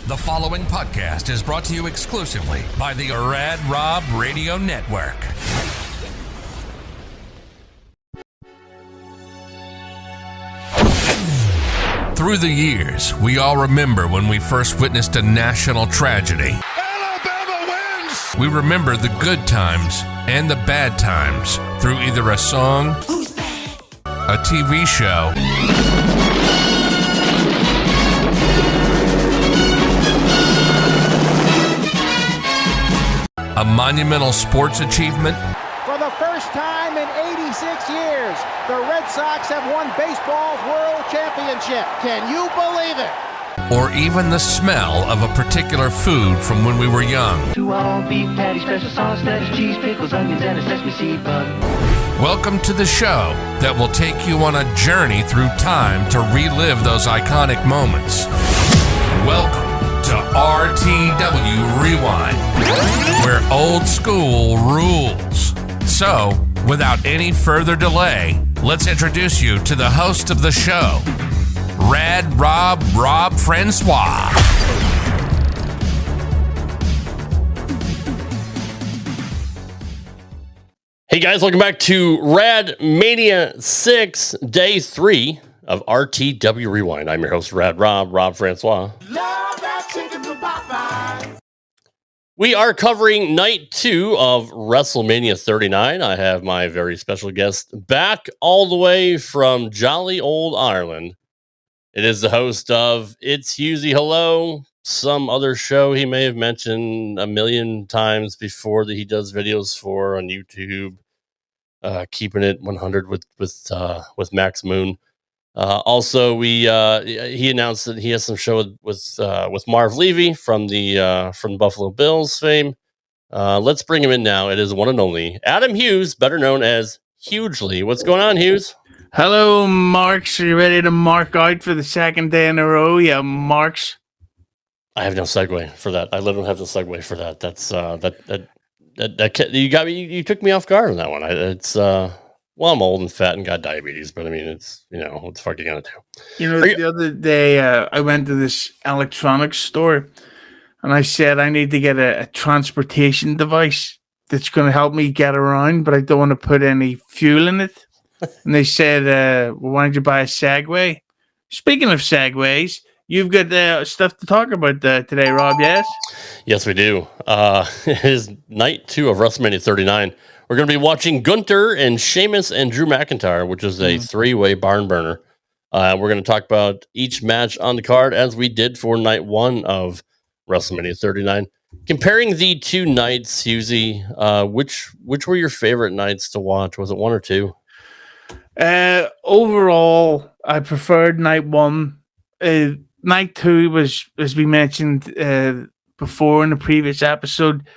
The following podcast is brought to you exclusively by the Rad Rob Radio Network. Through the years, we all remember when we first witnessed a national tragedy. Alabama wins! We remember the good times and the bad times through either a song, a TV show, a monumental sports achievement. For the first time in 86 years, the Red Sox have won baseball's World Championship. Can you believe it? Or even the smell of a particular food from when we were young. 2 all beef patty, special sauce, lettuce, cheese, pickles, onions, and a sesame seed bun. Welcome to the show that will take you on a journey through time to relive those iconic moments. Welcome to RTW Rewind, where old school rules. So, without any further delay, let's introduce you to the host of the show, Rad Rob Francois. Hey guys, welcome back to RadMania 6, Day 3 of RTW Rewind. I'm your host, Rad Rob Francois. We are covering night 2 of WrestleMania 39. I have my very special guest back all the way from jolly old Ireland. It is the host of It's Hughezy. Hello, some other show he may have mentioned a million times before that he does videos for on YouTube. Keeping it 100 with Max Moon. Also, he announced that he has some show with Marv Levy from Buffalo Bills fame. Let's bring him in now. It is one and only Adam Hughes, better known as Hugely. What's going on, Hughes? Hello, Marks. Are you ready to mark out for the second day in a row? Yeah, Marks. I have no segue for that. I literally have the segue for that. That's that you got me. You took me off guard on that one. I'm old and fat and got diabetes, but I mean, it's, what the fuck are you gonna do? The other day I went to this electronics store and I said I need to get a transportation device that's going to help me get around, but I don't want to put any fuel in it. And they said, well, why don't you buy a Segway? Speaking of Segways, you've got stuff to talk about today, Rob, yes? Yes, we do. It is night 2 of WrestleMania 39. We're going to be watching Gunther and Sheamus and Drew McEntyre, which is a 3-way barn burner. We're going to talk about each match on the card as we did for night 1 of WrestleMania 39. Comparing the two nights, Hughezy, which were your favorite nights to watch? Was it 1 or 2? Overall, I preferred night 1. Night 2 was, as we mentioned before in the previous episode,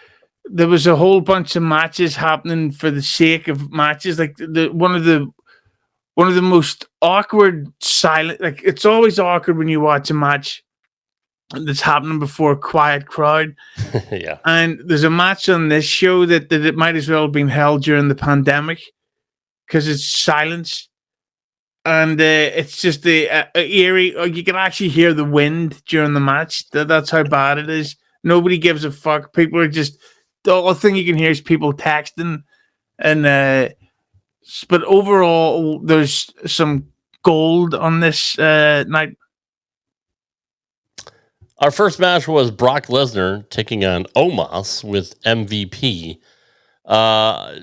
there was a whole bunch of matches happening for the sake of matches. Like one of the most awkward silent. Like, it's always awkward when you watch a match that's happening before a quiet crowd. Yeah. And there's a match on this show that it might as well have been held during the pandemic because it's silence. And it's just the eerie. You can actually hear the wind during the match. That's how bad it is. Nobody gives a fuck. People are just, the only thing you can hear is people texting. And but overall, there's some gold on this night. Our first match was Brock Lesnar taking on Omos with MVP. I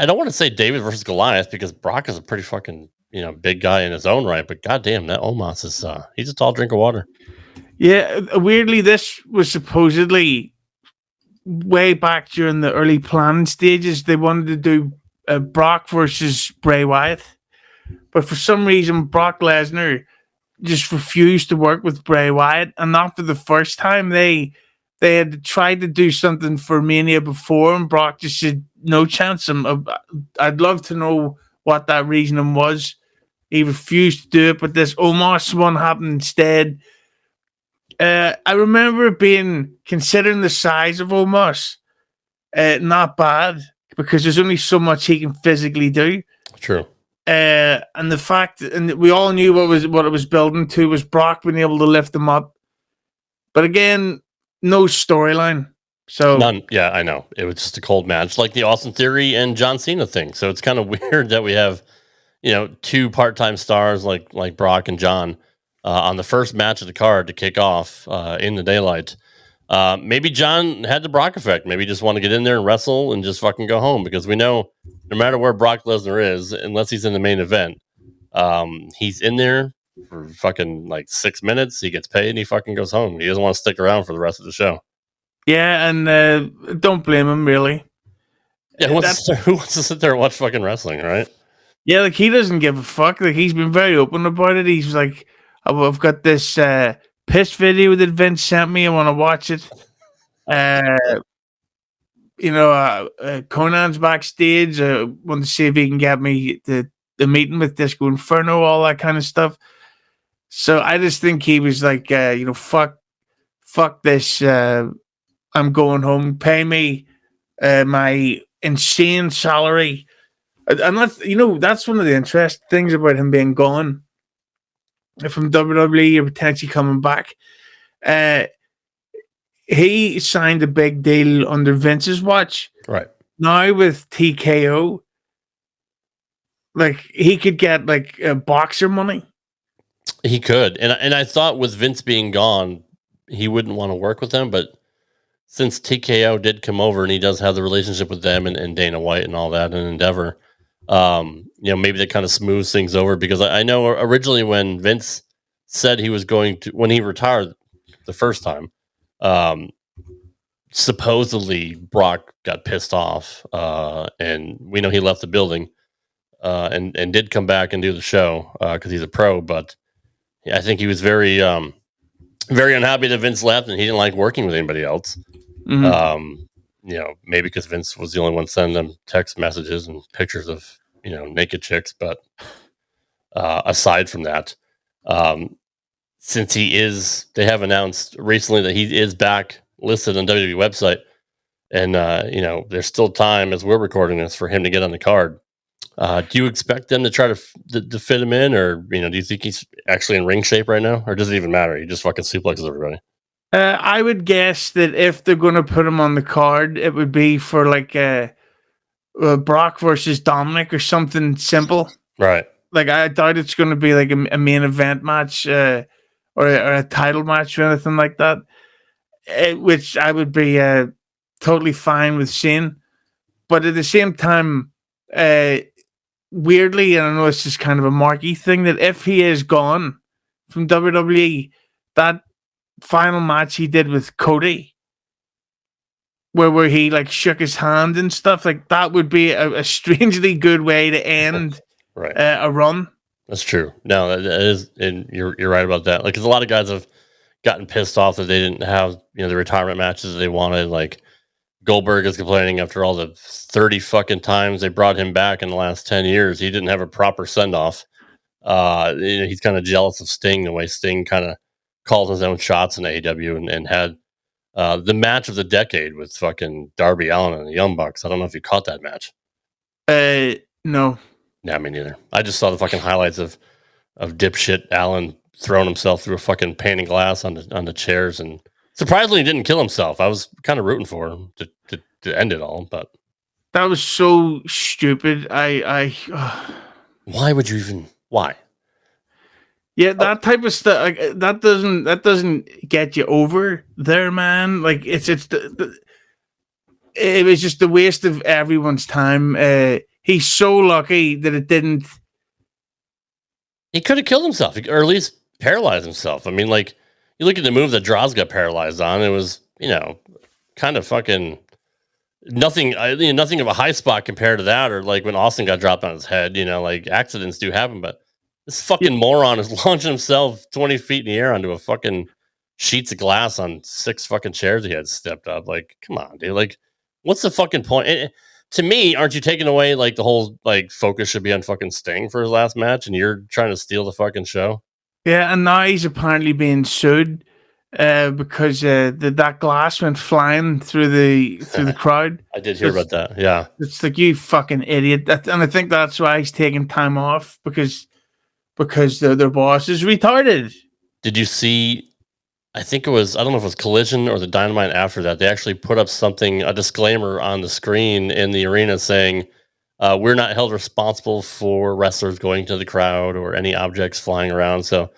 don't want to say David versus Goliath because Brock is a pretty fucking big guy in his own right, but goddamn, that Omos is he's a tall drink of water. Yeah, weirdly, this was supposedly way back during the early planning stages. They wanted to do Brock versus Bray Wyatt, but for some reason, Brock Lesnar just refused to work with Bray Wyatt, and after the first time, they had tried to do something for Mania before, and Brock just said no chance. I'd love to know what that reasoning was. He refused to do it, but this Omos one happened instead. I remember it being, considering the size of Omos, not bad because there's only so much he can physically do. True. And the fact, and we all knew what it was building to was Brock being able to lift him up, But again, no storyline. So None. Yeah, I know. It was just a cold match, like the Austin Theory and John Cena thing. So it's kind of weird that we have, two part-time stars like Brock and John on the first match of the card to kick off in the daylight. Maybe John had the Brock effect. Maybe he just want to get in there and wrestle and just fucking go home, because we know no matter where Brock Lesnar is, unless he's in the main event, he's in there for fucking like 6 minutes. He gets paid and he fucking goes home. He doesn't want to stick around for the rest of the show. yeah, and don't blame him really. Yeah, who wants to sit there and watch fucking wrestling, right? Yeah, like he doesn't give a fuck. Like he's been very open about it. He's like, I've got this piss video that Vince sent me. I want to watch it. Conan's backstage. Want to see if he can get me the meeting with Disco Inferno, all that kind of stuff. So I just think he was like, fuck this. I'm going home. Pay me my insane salary. And that's one of the interesting things about him being gone from WWE or potentially coming back. He signed a big deal under Vince's watch. Right. Now with TKO, like he could get like boxer money. He could. And I thought with Vince being gone, he wouldn't want to work with them, but since TKO did come over and he does have the relationship with them and Dana White and all that and Endeavor, maybe that kind of smooths things over, because I know originally when Vince said he was going to, when he retired the first time, supposedly Brock got pissed off, and we know he left the building, and did come back and do the show, because he's a pro, but I think he was very unhappy that Vince left and he didn't like working with anybody else. Mm-hmm. Maybe because Vince was the only one sending them text messages and pictures of, naked chicks. But aside from that, since they have announced recently that he is back listed on WWE website, and there's still time as we're recording this for him to get on the card. Do you expect them to try to fit him in, or do you think he's actually in ring shape right now, or does it even matter? He just fucking suplexes everybody. I would guess that if they're going to put him on the card, it would be for like Brock versus Dominic or something simple. Right. Like I doubt it's going to be like a main event match or a title match or anything like that, which I would be totally fine with seeing. But at the same time, weirdly, and I know it's just kind of a marquee thing, that if he is gone from WWE, that final match he did with Cody, where he like shook his hand and stuff, like that would be a strangely good way to end a run. That's true. No, that is, and you're right about that. Like, because a lot of guys have gotten pissed off that they didn't have the retirement matches that they wanted. Like Goldberg is complaining after all the 30 fucking times they brought him back in the last 10 years, he didn't have a proper send off. He's kind of jealous of Sting, the way Sting kind of called his own shots in AEW and had the match of the decade with fucking Darby Allin and the Young Bucks. I don't know if you caught that match. No. Yeah, me neither. I just saw the fucking highlights of dipshit Allin throwing himself through a fucking pane of glass on the chairs, and surprisingly he didn't kill himself. I was kind of rooting for him to end it all, but that was so stupid. Why would you even? Why? Yeah, that type of stuff, like, that doesn't get you over there, man. Like it was just a waste of everyone's time. He's so lucky that it didn't. He could have killed himself, or at least paralyzed himself. I mean, like, you look at the move that Droz got paralyzed on. It was, kind of fucking nothing. Nothing of a high spot compared to that, or like when Austin got dropped on his head. Like accidents do happen, but this fucking moron is launching himself 20 feet in the air onto a fucking sheets of glass on 6 fucking chairs he had stepped up. Like, come on, dude. Like, what's the fucking point? To me, aren't you taking away like the whole like focus should be on fucking Sting for his last match, and you're trying to steal the fucking show? Yeah, and now he's apparently being sued because that glass went flying through the crowd. I did hear about that. Yeah, it's like, you fucking idiot. And I think that's why he's taking time off, because their boss is retarded. Did you see I think it was, I don't know if it was Collision or the Dynamite after that. They actually put up a disclaimer on the screen in the arena saying, we're not held responsible for wrestlers going to the crowd or any objects flying around. So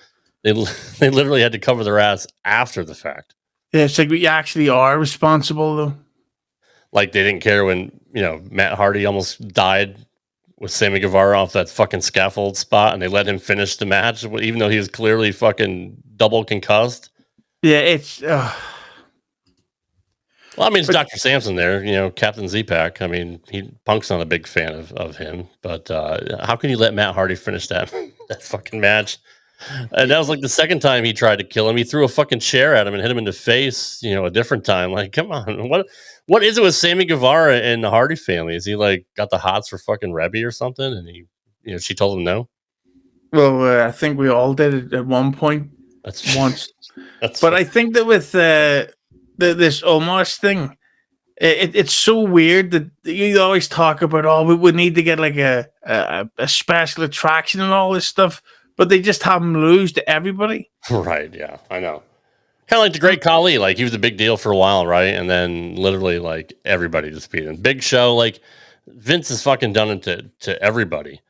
they, they literally had to cover their ass after the fact. Yeah, it's like we actually are responsible, though. Like they didn't care when, Matt Hardy almost died with Sammy Guevara off that fucking scaffold spot and they let him finish the match, even though he was clearly fucking double concussed. Yeah, it's. Well, I mean, it's Dr. Sampson there, Captain Z-Pack. I mean, Punk's not a big fan of him, but how can you let Matt Hardy finish that fucking match? And that was like the second time he tried to kill him. He threw a fucking chair at him and hit him in the face, a different time. Like, come on. What is it with Sammy Guevara and the Hardy family? Is he like got the hots for fucking Rebby or something? And she told him no? Well, I think we all did it at one point. Once. But I think that with this Omos thing, it's so weird that you always talk about, we would need to get like a special attraction and all this stuff, but they just have him lose to everybody. Right, yeah, I know. Kind of like the Great Khali, like he was a big deal for a while, right? And then literally like everybody just beat him. Big Show, like Vince has fucking done it to everybody.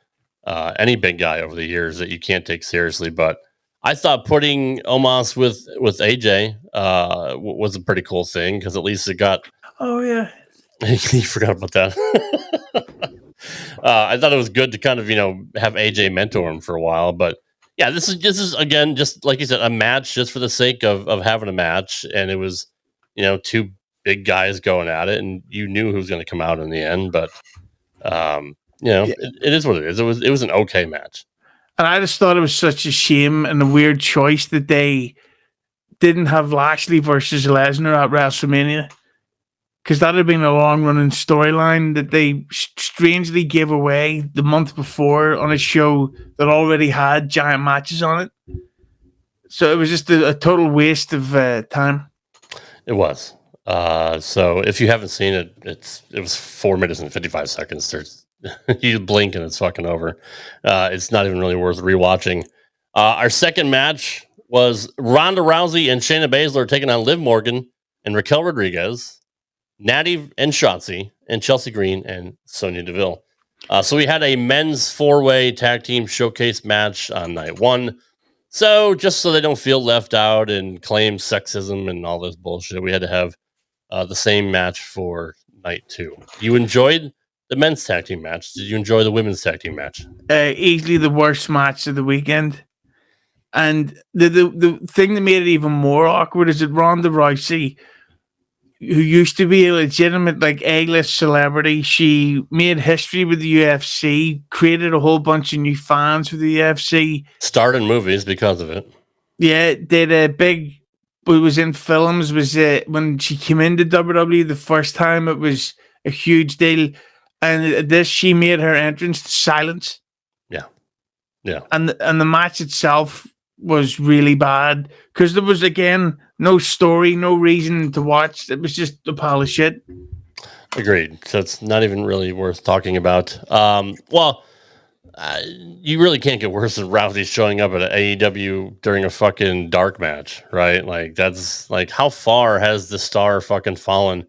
Any big guy over the years that you can't take seriously, but I thought putting Omos with AJ was a pretty cool thing because at least it got. Oh yeah, you forgot about that. I thought it was good to kind of have AJ mentor him for a while, but yeah, this is again just like you said, a match just for the sake of having a match, and it was two big guys going at it, and you knew who was going to come out in the end, but it is what it is. It was an okay match. And I just thought it was such a shame and a weird choice that they didn't have Lashley versus Lesnar at WrestleMania, because that had been a long-running storyline that they strangely gave away the month before on a show that already had giant matches on it. So it was just a total waste of time. It was. So if you haven't seen it, it was 4 minutes and 55 seconds. You blink and it's fucking over. It's not even really worth rewatching. Our second match was Ronda Rousey and Shayna Baszler taking on Liv Morgan and Raquel Rodriguez, Natty and Shotzi, and Chelsea Green and Sonya Deville. So we had a men's 4-way tag team showcase match on night one. So just so they don't feel left out and claim sexism and all this bullshit, we had to have the same match for night two. You enjoyed the men's tag team match. Did you enjoy the women's tag team match? Easily the worst match of the weekend. And the thing that made it even more awkward is that Ronda Rousey, who used to be a legitimate like A-list celebrity, she made history with the UFC, created a whole bunch of new fans for the UFC. Starred in movies because of it. Yeah, did a big. It was in films. Was when she came into WWE the first time? It was a huge deal. And she made her entrance to silence. Yeah. And the match itself was really bad because there was, again, no story, no reason to watch. It was just a pile of shit. Agreed. So it's not even really worth talking about. You really can't get worse than Rousey showing up at AEW during a fucking dark match, right? Like, that's like, how far has the star fucking fallen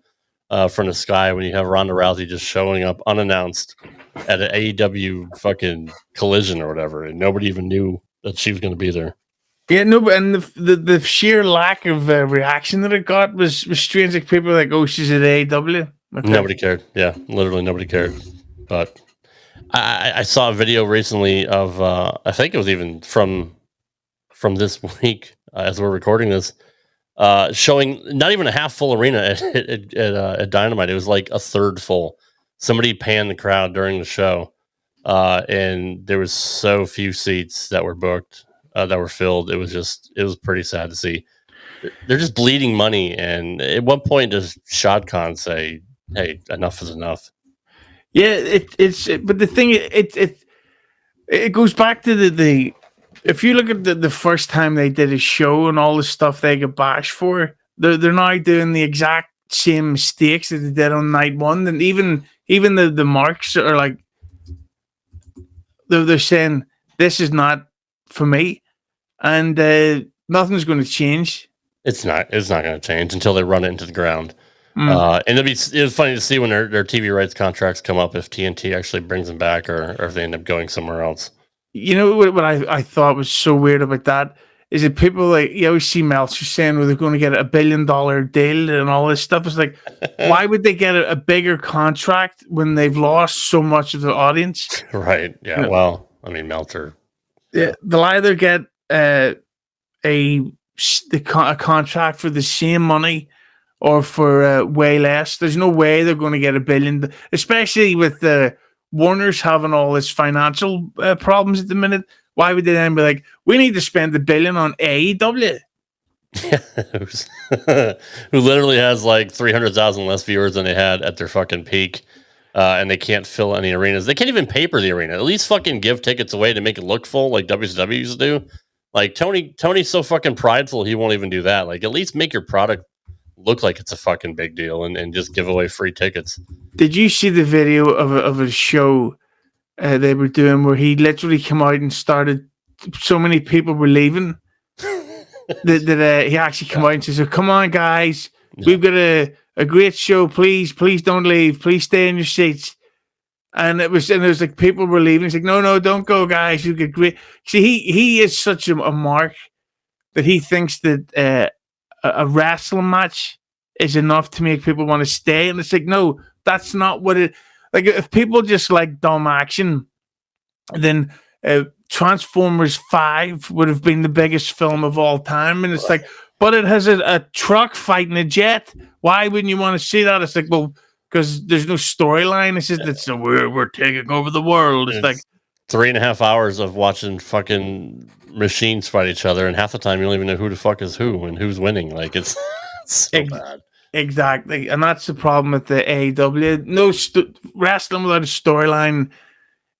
from the sky when you have Ronda Rousey just showing up unannounced at an AEW fucking Collision or whatever, and nobody even knew that she was going to be there. Yeah, no, but and the sheer lack of reaction that it got was strange. Like, people were like, "Oh, she's at AEW." Okay. Nobody cared. Yeah, literally nobody cared. But I saw a video recently of I think it was even from this week as we're recording this, showing not even a half full arena at Dynamite. It was like a third full. Somebody panned the crowd during the show, and there was so few seats that were booked, that were filled. It was pretty sad to see. They're just bleeding money, and at one point, does Shad Khan say, "Hey, enough is enough"? Yeah, but the thing it goes back to the if you look at the first time they did a show and all the stuff they got bashed for, they're now doing the exact same mistakes that they did on night one, and even the marks are like they're saying this is not for me, and nothing's going to change. It's not going to change until they run it into the ground. Mm. And it's funny to see when their TV rights contracts come up if TNT actually brings them back or if they end up going somewhere else. You know what I thought was so weird about that is that people like you always see Meltzer saying well, they're going to get $1 billion deal and all this stuff. It's like, why would they get a bigger contract when they've lost so much of the audience? Right. Yeah. Yeah. Well, I mean, Meltzer. Yeah, they'll either get a contract for the same money or for way less. There's no way they're going to get $1 billion, especially with Warner's having all this financial problems at the minute. Why would they then be like, we need to spend $1 billion on AEW? Who literally has like 300,000 less viewers than they had at their fucking peak. And they can't fill any arenas. They can't even paper the arena. At least fucking give tickets away to make it look full like WCW used to do. Like Tony's so fucking prideful he won't even do that. Like at least make your product look like it's a fucking big deal and just give away free tickets. Did you see the video of a show they were doing where he literally came out and started? So many people were leaving that he actually came out and says, "Come on, guys, we've got a great show. Please don't leave. Please stay in your seats." And it was like people were leaving. He's like, "No, don't go, guys. You get great." See, he is such a mark that he thinks that a wrestling match is enough to make people want to stay, and it's like, no, that's not what it. Like, if people just like dumb action, then Transformers 5 would have been the biggest film of all time, and it's like, but it has a truck fighting a jet. Why wouldn't you want to see that? It's like, well, because there's no storyline. It's just it's we're taking over the world. It's like 3.5 hours of watching fucking machines fight each other, and half the time you don't even know who the fuck is who and who's winning. Like it's so bad. Exactly, and that's the problem with the AEW. No wrestling without a storyline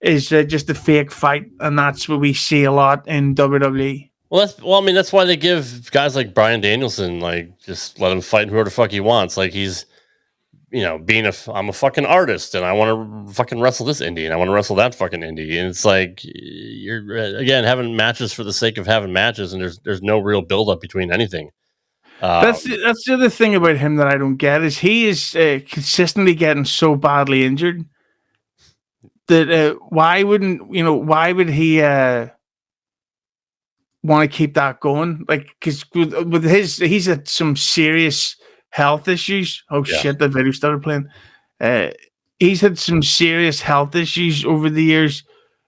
is just a fake fight, and that's what we see a lot in WWE. Well, I mean, that's why they give guys like Bryan Danielson, like, just let him fight whoever the fuck he wants. Like he's, I'm a fucking artist, and I want to fucking wrestle this indie, and I want to wrestle that fucking indie, and it's like you're again having matches for the sake of having matches, and there's no real build up between anything. That's the other thing about him that I don't get is he is consistently getting so badly injured that why would he want to keep that going? Like, because with he's had some serious health issues. Oh yeah. Shit, that video started playing. He's had some serious health issues over the years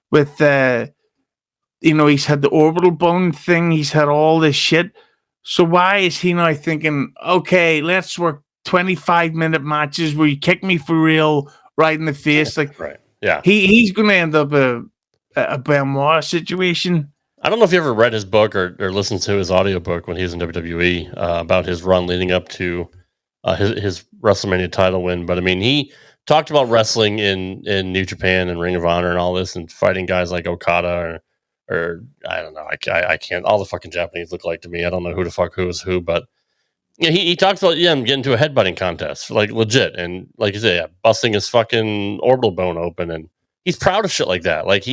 with he's had the orbital bone thing. He's had all this shit. So why is he now thinking, okay, let's work 25-minute matches where you kick me for real right in the face? Like, right. Yeah. He's going to end up a Benoit situation. I don't know if you ever read his book or listened to his audiobook when he was in WWE about his run leading up to his WrestleMania title win. But I mean, he talked about wrestling in New Japan and Ring of Honor and all this and fighting guys like Okada or I don't know. I can't. All the fucking Japanese look like to me. I don't know who the fuck who is who, but yeah, he talks about him getting into a headbutting contest, like legit, and like you say, busting his fucking orbital bone open, and he's proud of shit like that. Like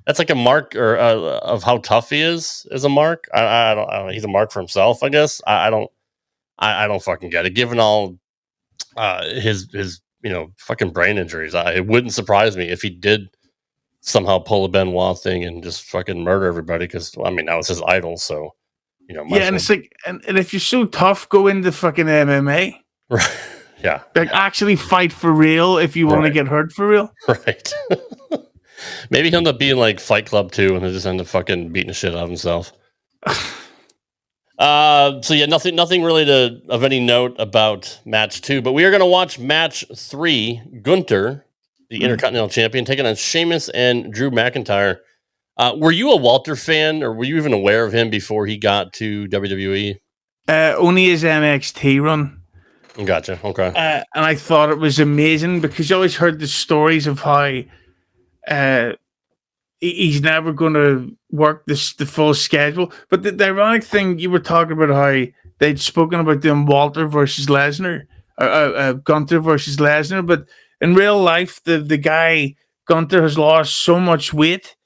that's like a mark or of how tough he is as a mark. I don't. He's a mark for himself, I guess. I don't fucking get it. Given all his fucking brain injuries, it wouldn't surprise me if he did somehow pull a Benoit thing and just fucking murder everybody because I mean that was his idol. So and it's like and if you're so tough, go into fucking MMA. Right. Yeah. Like actually fight for real if you want to get hurt for real. Right. Maybe he'll end up being like Fight Club 2 and he'll just end up fucking beating the shit out of himself. So yeah, nothing really of any note about match 2, but we are going to watch match 3. Gunther, the Intercontinental Champion, taking on Sheamus and Drew McEntyre. Were you a Walter fan, or were you even aware of him before he got to WWE? Only his NXT run. Gotcha. Okay. And I thought it was amazing because you always heard the stories of how he's never going to work the full schedule. But the ironic thing, you were talking about how they'd spoken about doing Walter versus Lesnar, Gunther versus Lesnar, but in real life, the guy Gunther has lost so much weight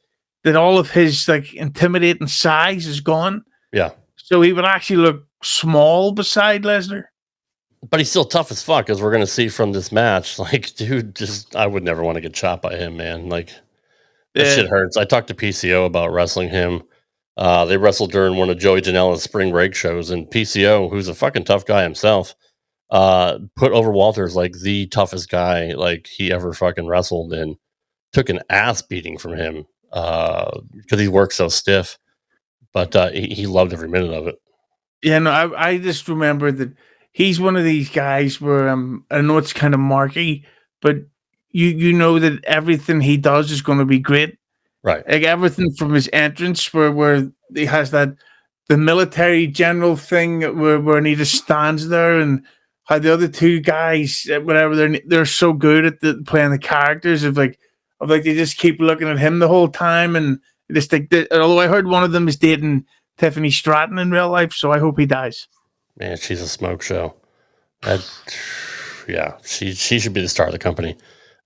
that all of his like intimidating size is gone. Yeah. So he would actually look small beside Lesnar. But he's still tough as fuck, as we're gonna see from this match. Like, dude, just I would never want to get chopped by him, man. Like, that shit hurts. I talked to PCO about wrestling him. They wrestled during one of Joey Janela's spring break shows, and PCO, who's a fucking tough guy himself, put over Walter as like the toughest guy like he ever fucking wrestled, and took an ass beating from him because he works so stiff. But he loved every minute of it. Yeah, no, I just remember that he's one of these guys where I know it's kind of marky, but you know that everything he does is going to be great. Right. Like everything from his entrance, where he has the military general thing where he just stands there, and how the other two guys, whatever, they're so good at playing the characters of like they just keep looking at him the whole time, and just think that. Although I heard one of them is dating Tiffany Stratton in real life, so I hope he dies. Man, she's a smoke show. Yeah, she should be the star of the company.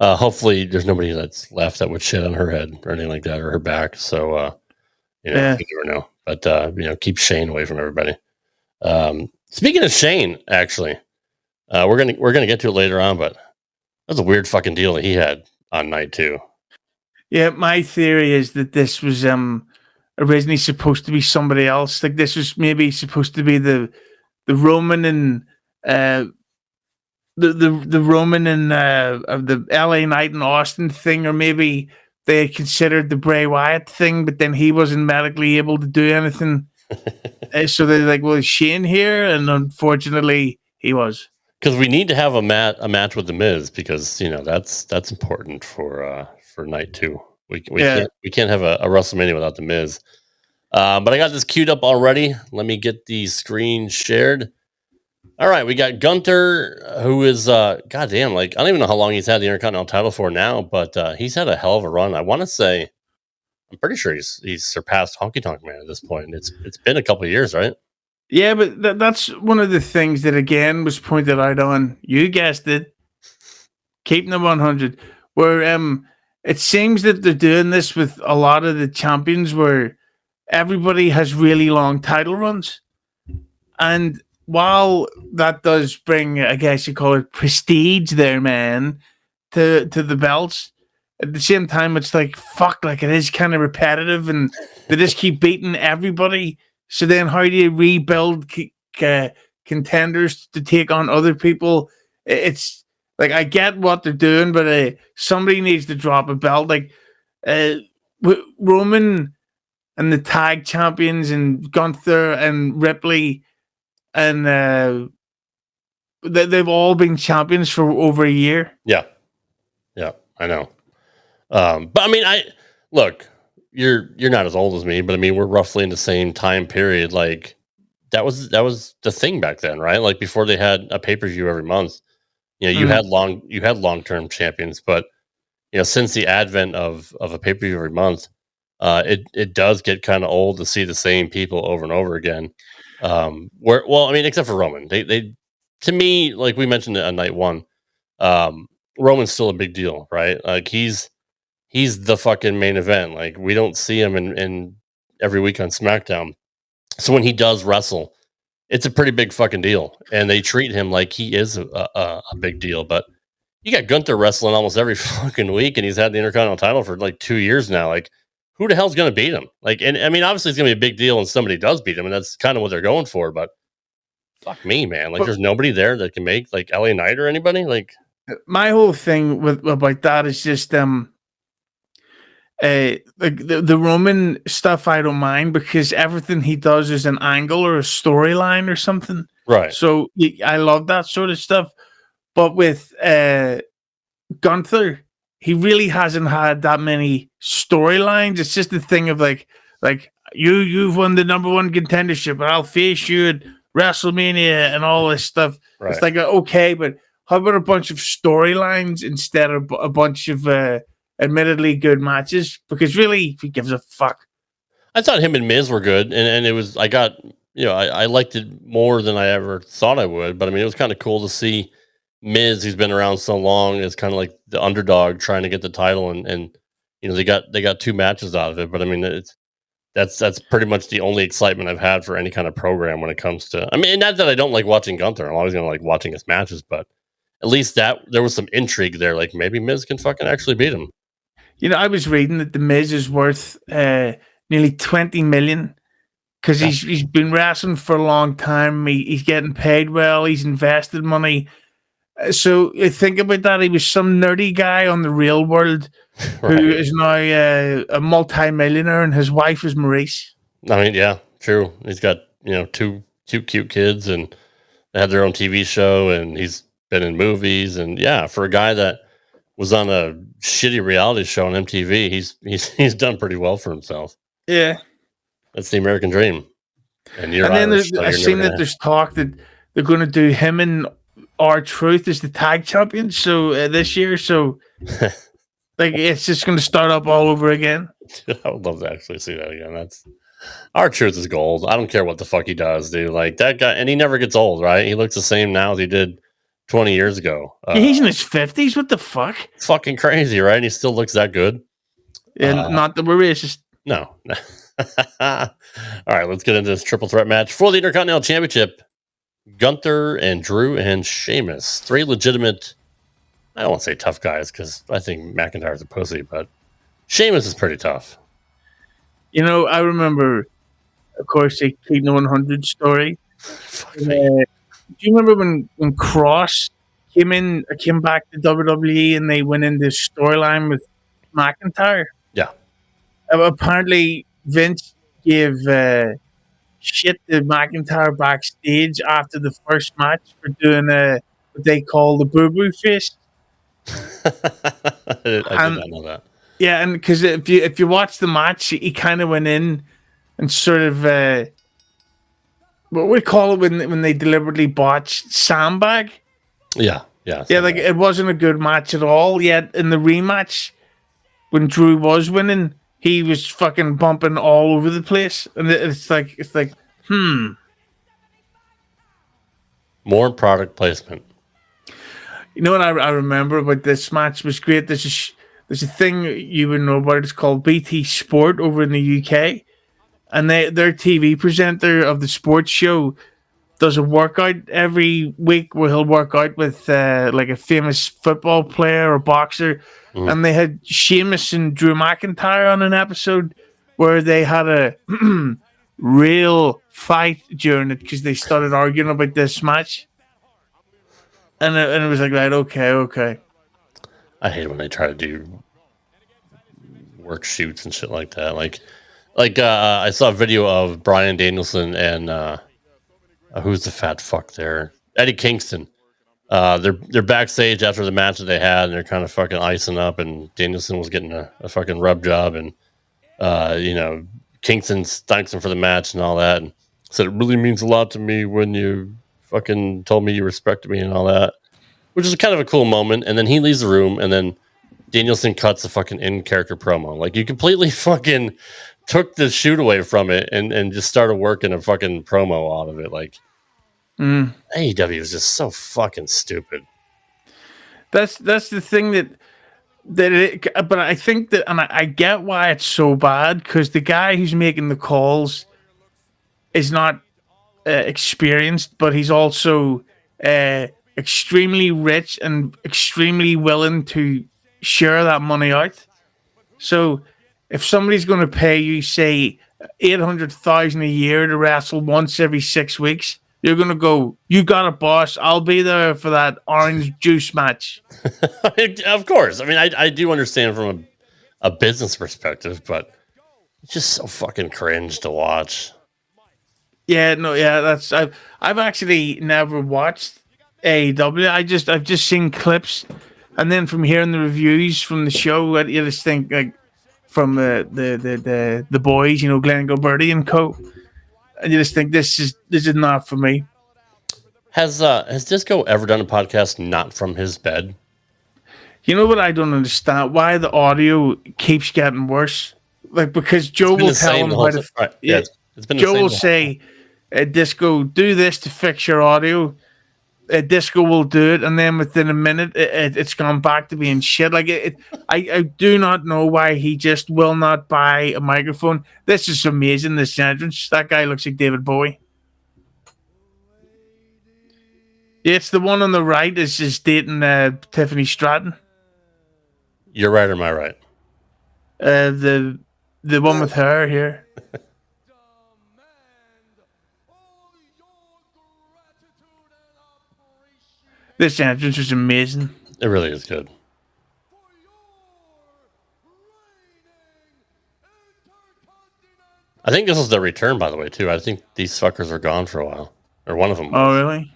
Hopefully, there's nobody that's left that would shit on her head or anything like that, or her back. So, you never know. But keep Shane away from everybody. Speaking of Shane, actually, we're gonna get to it later on, but that's a weird fucking deal that he had on night 2. Yeah, my theory is that this was originally supposed to be somebody else. Like this was maybe supposed to be the Roman and the Roman and of the LA Knight and Austin thing, or maybe they had considered the Bray Wyatt thing, but then he wasn't medically able to do anything. So they're like, well, is Shane here? And unfortunately, he was. Because we need to have a match with the Miz, because that's important for night 2. We can't have a WrestleMania without the Miz. But I got this queued up already. Let me get the screen shared. All right, we got Gunther, who is goddamn, like I don't even know how long he's had the Intercontinental title for now, but he's had a hell of a run. I want to say, I'm pretty sure he's surpassed Honky Tonk Man at this point. It's been a couple of years, right? Yeah, but that's one of the things that again was pointed out on, you guessed it, keeping them 100, where it seems that they're doing this with a lot of the champions where everybody has really long title runs. And while that does bring, I guess you call it prestige there, man, to the belts, at the same time, it's like, fuck, like it is kind of repetitive and they just keep beating everybody. So then how do you rebuild contenders to take on other people? It's like, I get what they're doing, but somebody needs to drop a belt. Like Roman and the tag champions and Gunther and Ripley, and they've all been champions for over a year. Yeah, I know. But I mean, look, you're not as old as me, but I mean, we're roughly in the same time period. Like that was the thing back then, right? Like before they had a pay-per-view every month. You had long-term champions, but since the advent of a pay-per-view every month, it does get kind of old to see the same people over and over again. Except for Roman, they to me, like we mentioned it on night 1, Roman's still a big deal, right? Like he's the fucking main event. Like we don't see him in every week on SmackDown, so when he does wrestle, it's a pretty big fucking deal, and they treat him like he is a big deal. But you got Gunther wrestling almost every fucking week, and he's had the Intercontinental title for like 2 years now. Like, who the hell's going to beat him? Like, and I mean, obviously it's going to be a big deal, and somebody does beat him, and that's kind of what they're going for. But fuck me, man. Like, there's nobody there that can make like LA Knight or anybody. Like, my whole thing about that is just like the Roman stuff I don't mind, because everything he does is an angle or a storyline or something. Right. So I love that sort of stuff. But with Gunther, he really hasn't had that many storylines. It's just the thing of like you've won the number 1 contendership, and I'll face you at WrestleMania and all this stuff. Right. It's like, okay, but how about a bunch of storylines instead of a bunch of admittedly good matches? Because really, he gives a fuck. I thought him and Miz were good, and it was, I liked it more than I ever thought I would. But I mean, it was kind of cool to see Miz, who's been around so long, is kind of like the underdog trying to get the title, and they got 2 matches out of it. But I mean, That's pretty much the only excitement I've had for any kind of program when it comes to. I mean, not that I don't like watching Gunther. I'm always gonna like watching his matches, but at least that there was some intrigue there. Like maybe Miz can fucking actually beat him. You know, I was reading that the Miz is worth nearly 20 million because he's been wrestling for a long time. He's getting paid well. He's invested money. So think about that. He was some nerdy guy on the real world Right. who is now a multi-millionaire, and his wife is Maurice. I mean, yeah, true. He's got two cute kids, and they had their own TV show, and he's been in movies, and yeah, for a guy that was on a shitty reality show on MTV, he's done pretty well for himself. Yeah, that's the American dream. And you're then Irish, so I've seen that there's talk that they're going to do him and R-Truth as the tag champions. So this year, so like it's just going to start up all over again. I would love to actually see that again. That's R-Truth is gold. I don't care what the fuck he does, dude. Like that guy, and he never gets old, right? He looks the same now as he did 20 years ago. He's in his 50s. What the fuck? It's fucking crazy, right? And he still looks that good. And not that we're racist. No. All right, let's get into this triple threat match for the Intercontinental Championship. Gunther and Drew and Sheamus. Three legitimate, I don't want to say tough guys because I think McIntyre's a pussy, but Sheamus is pretty tough. You know, I remember, of course, the Keep the 100 story. Do you remember when Cross came back to WWE and they went into storyline with McIntyre? Yeah. Apparently, Vince gave shit to McIntyre backstage after the first match for doing what they call the boo-boo face. I did not know that. Yeah, and because if you watch the match, he kind of went in and sort of what we call it when they deliberately botch sandbag. Yeah. Like it wasn't a good match at all. Yet in the rematch, when Drew was winning, he was fucking bumping all over the place, and it's like more product placement. You know what I remember about this match was great. There's a thing you would know about. It's called BT Sport over in the UK, and their TV presenter of the sports show does a workout every week where he'll work out with like a famous football player or boxer. And they had Sheamus and Drew McEntyre on an episode where they had a real fight during it because they started arguing about this match. And it was like, right, okay. I hate when they try to do work shoots and shit like that. Like I saw a video of Bryan Danielson and who's the fat fuck there? Eddie Kingston. They're backstage after the match that they had, and they're kind of fucking icing up, and Danielson was getting a fucking rub job, and Kingston thanks him for the match and all that, and said it really means a lot to me when you fucking told me you respected me and all that, which is kind of a cool moment. And then he leaves the room, and then Danielson cuts a fucking in-character promo. Like, you completely fucking took the shoot away from it and just started working a fucking promo out of it. Like, AEW is just so fucking stupid. That's the thing but I think that, and I get why it's so bad, because the guy who's making the calls is not experienced, but he's also extremely rich and extremely willing to share that money out. So if somebody's going to pay you, say, $800,000 a year to wrestle once every 6 weeks, you're going to go, you got it, boss. I'll be there for that orange juice match. Of course. I mean, I do understand from a business perspective, but it's just so fucking cringe to watch. Yeah, that's I've actually never watched AEW. I've just seen clips, and then from hearing the reviews from the show, you just think like from the boys, Glenn Gilberti and co. And you just think this is not for me. Has Disco ever done a podcast not from his bed? You know what I don't understand? Why the audio keeps getting worse? Like, because Joe will tell him how to. Right. Yeah, it's been Joe will say, "Disco, do this to fix your audio," Disco will do it, and then within a minute, it's gone back to being shit. Like I do not know why he just will not buy a microphone. This is amazing. This entrance, that guy looks like David Bowie. Yeah, it's the one on the right. Is just dating Tiffany Stratton. You're right, or am I right? The one with her here. This entrance was amazing. It really is good. I think this is their return, by the way, too. I think these fuckers were gone for a while. Or one of them was. Oh, really?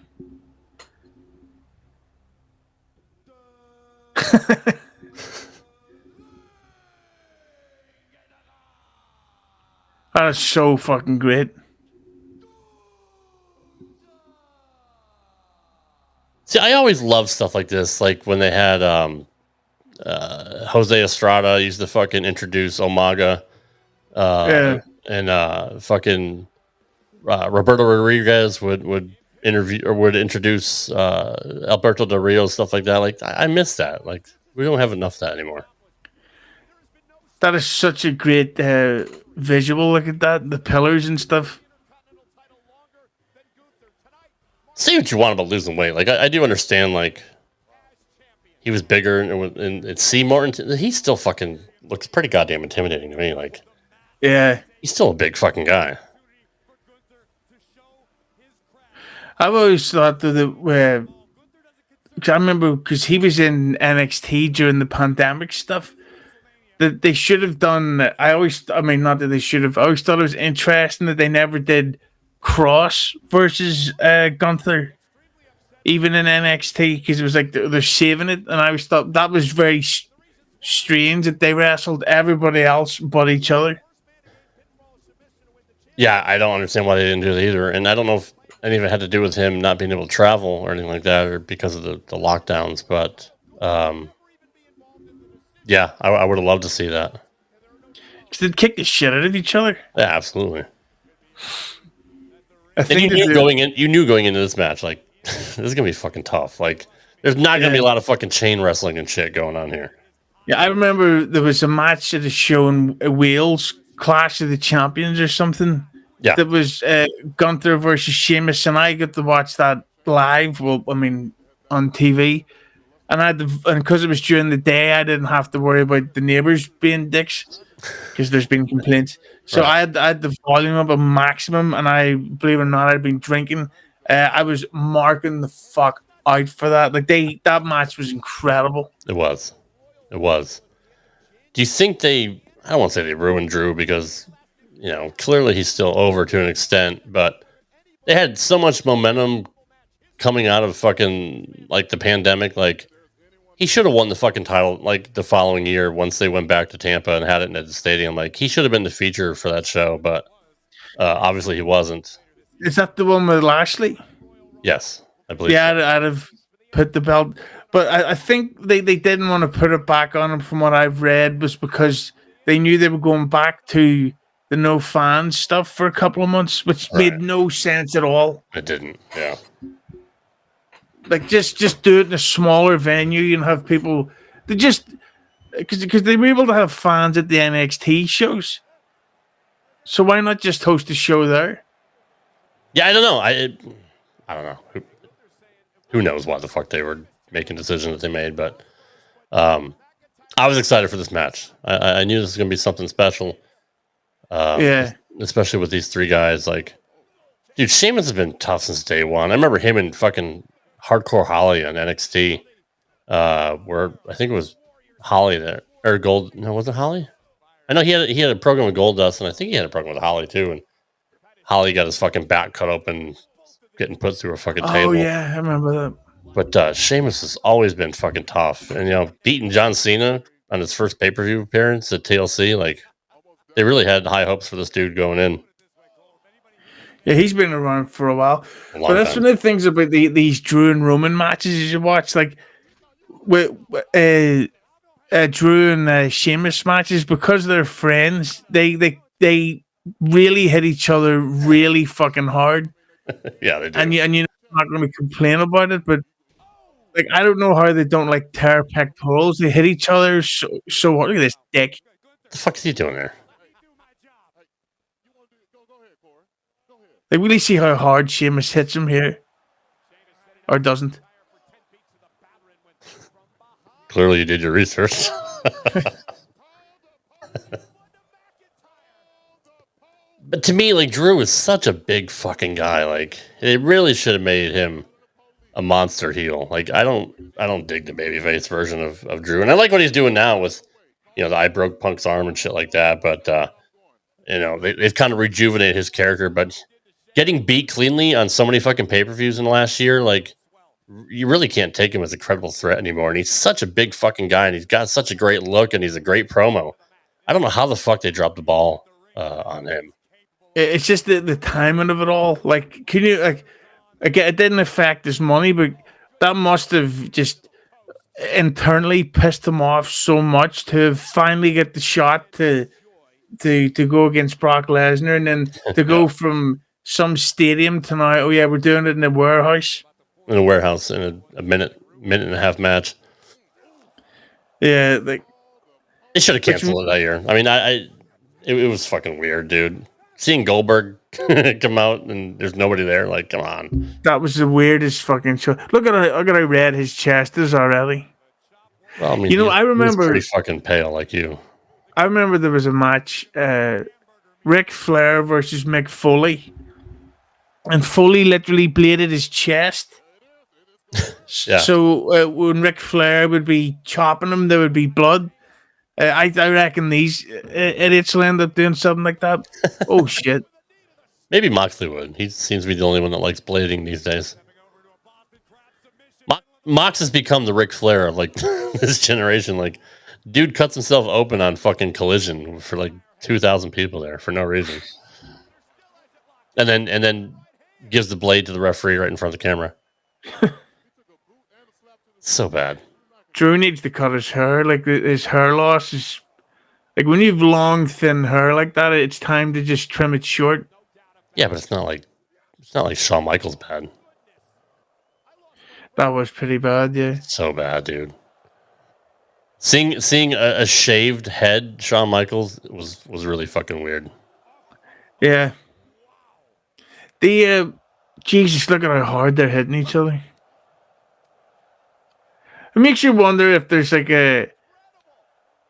That's so fucking great. See, I always love stuff like this. Like when they had Jose Estrada used to fucking introduce Umaga. And fucking Roberto Rodriguez would interview or would introduce Alberto Del Rio, stuff like that. Like I miss that. Like we don't have enough of that anymore. That is such a great visual. Look at that, the pillars and stuff. Say what you want about losing weight. Like I do understand. Like he was bigger and see more. He still fucking looks pretty goddamn intimidating to me. Like yeah, he's still a big fucking guy. I've always thought that I remember because he was in NXT during the pandemic stuff. That they should have done. Not that they should have. I always thought it was interesting that they never did Cross versus Gunther, even in NXT, because it was like they're saving it, and I always thought that was very strange that they wrestled everybody else but each other. Yeah, I don't understand why they didn't do it either, and I don't know if any of it had to do with him not being able to travel or anything like that, or because of the lockdowns. But yeah, I would have loved to see that. Because they'd kick the shit out of each other. Yeah, absolutely. I think you knew going into this match, like this is gonna be fucking tough. Like there's not gonna be a lot of fucking chain wrestling and shit going on here. Yeah, I remember there was a match at a show in Wales, Clash of the Champions or something. Yeah, that was Gunther versus Sheamus, and I got to watch that live. Well, I mean, on TV, and because it was during the day, I didn't have to worry about the neighbors being dicks because there's been complaints. So right. I had the volume up a maximum, and I believe it or not, I'd been drinking. I was marking the fuck out for that. Like that match was incredible. It was. Do you think I don't want to say they ruined Drew because, you know, clearly he's still over to an extent, but they had so much momentum coming out of fucking like the pandemic. Like he should have won the fucking title like the following year once they went back to Tampa and had it at the stadium. Like he should have been the feature for that show, but obviously he wasn't. Is that the one with Lashley? Yes, I believe. Yeah, so. I'd have put the belt, but I think they didn't want to put it back on him. From what I've read, was because they knew they were going back to the no fans stuff for a couple of months, which made no sense at all. It didn't. Yeah. Like just do it in a smaller venue and have people. They just because they were able to have fans at the NXT shows. So why not just host a show there? Yeah, I don't know. I don't know. Who knows why the fuck they were making decisions that they made, but I was excited for this match. I knew this was going to be something special. Especially with these three guys. Like, dude, Sheamus has been tough since day one. I remember him and fucking Hardcore Holly on NXT, where I think it was Holly there or Gold. No, was it Holly? I know he had a program with Goldust, and I think he had a program with Holly too. And Holly got his fucking back cut open, getting put through a fucking table. Oh yeah, I remember that. But Sheamus has always been fucking tough, and you know, beating John Cena on his first pay-per-view appearance at TLC, like they really had high hopes for this dude going in. Yeah, he's been around for a while. But that's one of the things about these Drew and Roman matches you watch, like with Drew and Sheamus matches, because they're friends. They really hit each other really fucking hard. Yeah, they do. And you know, not going to complain about it, but like I don't know how they don't like tear pectorals. They hit each other so hard. Look at this dick. What the fuck is he doing there? They really see how hard Sheamus hits him here, or doesn't. Clearly, you did your research. But to me, like, Drew is such a big fucking guy. Like, they really should have made him a monster heel. Like, I don't dig the babyface version of Drew, and I like what he's doing now with, the I broke Punk's arm and shit like that. But they've kind of rejuvenated his character. But getting beat cleanly on so many fucking pay-per-views in the last year, like, you really can't take him as a credible threat anymore. And he's such a big fucking guy, and he's got such a great look, and he's a great promo. I don't know how the fuck they dropped the ball on him. It's just the timing of it all. Like, can you again? It didn't affect his money, but that must have just internally pissed him off so much to finally get the shot to go against Brock Lesnar, and then to go from some stadium to now. Oh yeah, we're doing it in a warehouse. In a warehouse in a minute and a half match. Yeah, like they should have canceled it that year. I mean, it was fucking weird, dude. Seeing Goldberg come out and there's nobody there, like, come on. That was the weirdest fucking show. Look at how red his chest is already. Well, I mean, I remember he's pretty fucking pale, like you. I remember there was a match, Ric Flair versus Mick Foley, and Foley literally bladed his chest. Yeah. So when Ric Flair would be chopping him, there would be blood. I reckon these idiots will end up doing something like that. Oh, shit. Maybe Moxley would. He seems to be the only one that likes blading these days. Mox has become the Ric Flair of, like, this generation. Like, dude cuts himself open on fucking Collision for, like, 2,000 people there for no reason. And then gives the blade to the referee right in front of the camera. So bad. Drew needs to cut his hair. Like, his hair loss is like when you've long, thin hair like that, it's time to just trim it short. Yeah, but it's not like Shawn Michaels bad. That was pretty bad, yeah. So bad, dude. Seeing a shaved head Shawn Michaels was really fucking weird. Yeah. Jesus, look at how hard they're hitting each other. It makes you wonder if there's like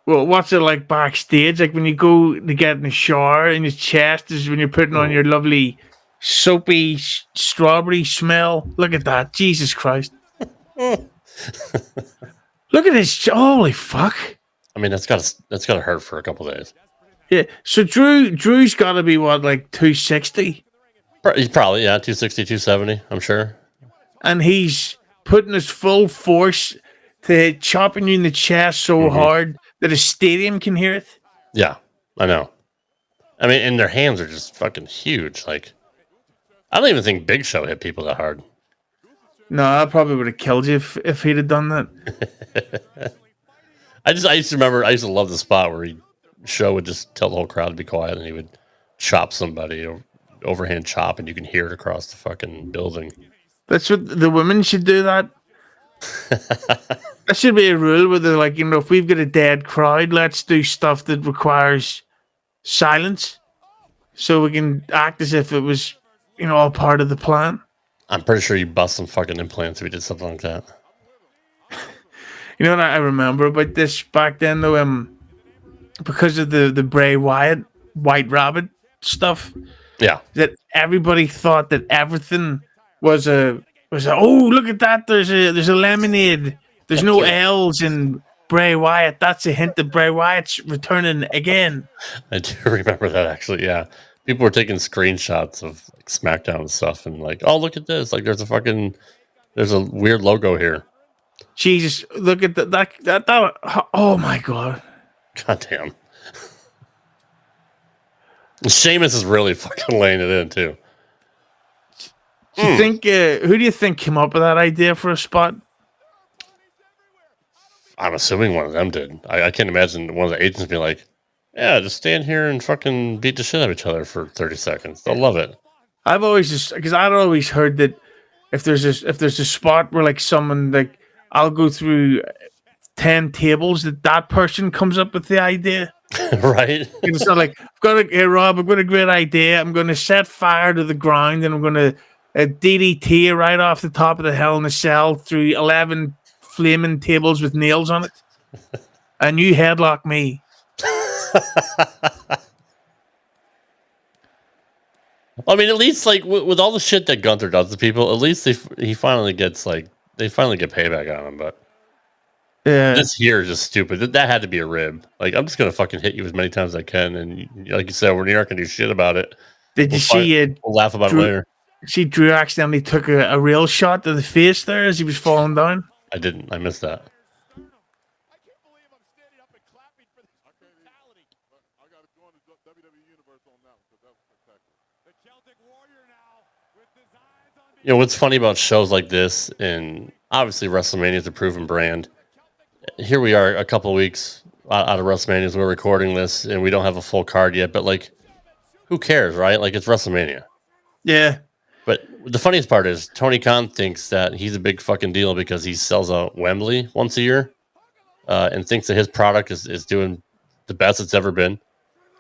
what's it like backstage? Like when you go to get in the shower and your chest is when you're putting on your lovely soapy strawberry smell. Look at that. Jesus Christ. Look at this. Holy fuck. I mean, that's gotta hurt for a couple days. Yeah. So Drew's gotta be what, like 260? He's probably, 260, 270, I'm sure. And he's putting his full force to chopping you in the chest so hard that a stadium can hear it. Yeah, I know. I mean, and their hands are just fucking huge. Like, I don't even think Big Show hit people that hard. No, I probably would have killed you if he'd have done that. I used to love the spot where Show would just tell the whole crowd to be quiet and he would chop somebody, or overhand chop, and you can hear it across the fucking building. That's what the women should do. That should be a rule where they're like, if we've got a dead crowd, let's do stuff that requires silence so we can act as if it was, all part of the plan. I'm pretty sure you bust some fucking implants if we did something like that. You know what I remember about this back then, though? Because of the Bray Wyatt White Rabbit stuff. Yeah. That everybody thought that everything was oh, look at that. There's a lemonade. There's no L's in Bray Wyatt. That's a hint that Bray Wyatt's returning again. I do remember that, actually, yeah. People were taking screenshots of like SmackDown and stuff and like, oh, look at this. Like, there's a weird logo here. Jesus, look at that. Oh, my God. God damn. Sheamus is really fucking laying it in, too. Do you think, who do you think came up with that idea for a spot? I'm assuming one of them did. I can't imagine one of the agents being like, yeah, just stand here and fucking beat the shit out of each other for 30 seconds. They'll love it. I've always because I'd always heard that if there's a spot where like someone like I'll go through 10 tables that person comes up with the idea. Right? It's not like hey Rob, I've got a great idea. I'm going to set fire to the ground and I'm going to DDT right off the top of the Hell in a Cell through 11 flaming tables with nails on it, and you headlock me. I mean, at least like with all the shit that Gunther does to people, at least he finally gets they finally get payback on him. But this here is just stupid. That had to be a rib. Like, I'm just gonna fucking hit you as many times as I can, and like you said, we're not gonna do shit about it. Did you see it? We'll laugh about it later. See, Drew accidentally took a real shot to the face there as he was falling down. I didn't. I missed that. You know what's funny about shows like this, and obviously WrestleMania is a proven brand. Here we are, a couple of weeks out of WrestleMania as we're recording this, and we don't have a full card yet. But like, who cares, right? Like, it's WrestleMania. Yeah. But the funniest part is Tony Khan thinks that he's a big fucking deal because he sells out Wembley once a year, and thinks that his product is doing the best it's ever been,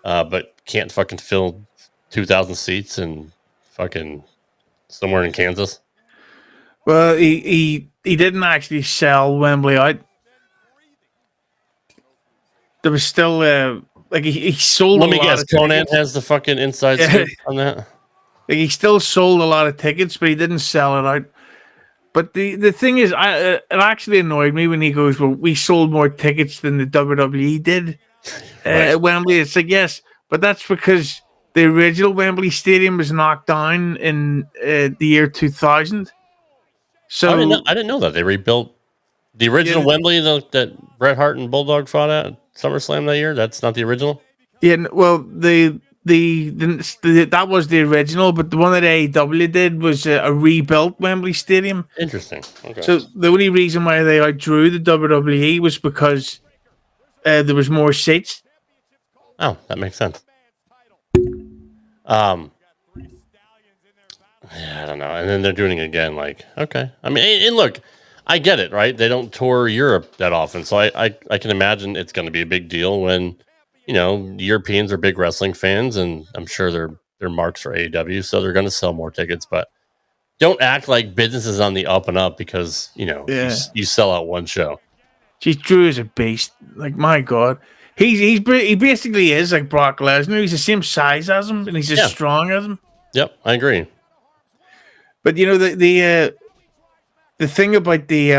but can't fucking fill 2,000 seats and fucking somewhere in Kansas. Well, he didn't actually sell Wembley out. There was still like he sold. Let me guess, Conan has the fucking inside scoop on that. Like, he still sold a lot of tickets, but he didn't sell it out. But the thing is, it actually annoyed me when he goes, "Well, we sold more tickets than the WWE did Right. at Wembley." It's like, yes, but that's because the original Wembley Stadium was knocked down in the year 2000. So I didn't know that they rebuilt the original Wembley that Bret Hart and Bulldog fought at SummerSlam that year. That's not the original. Yeah, well, the that was the original, but the one that AEW did was a rebuilt Wembley Stadium. Interesting. Okay. So the only reason why they outdrew the WWE was because there was more seats. Oh, that makes sense. Yeah, I don't know. And then they're doing it again. Like, okay. I mean, and look, I get it, right? They don't tour Europe that often, so I can imagine it's going to be a big deal when, you know, Europeans are big wrestling fans, and I'm sure they're marks for AEW, so they're going to sell more tickets. But don't act like business is on the up and up because, you know, you sell out one show. Drew is a beast. Like, my God. He basically is like Brock Lesnar. He's the same size as him, and he's as strong as him. Yep, I agree. But you know the thing about the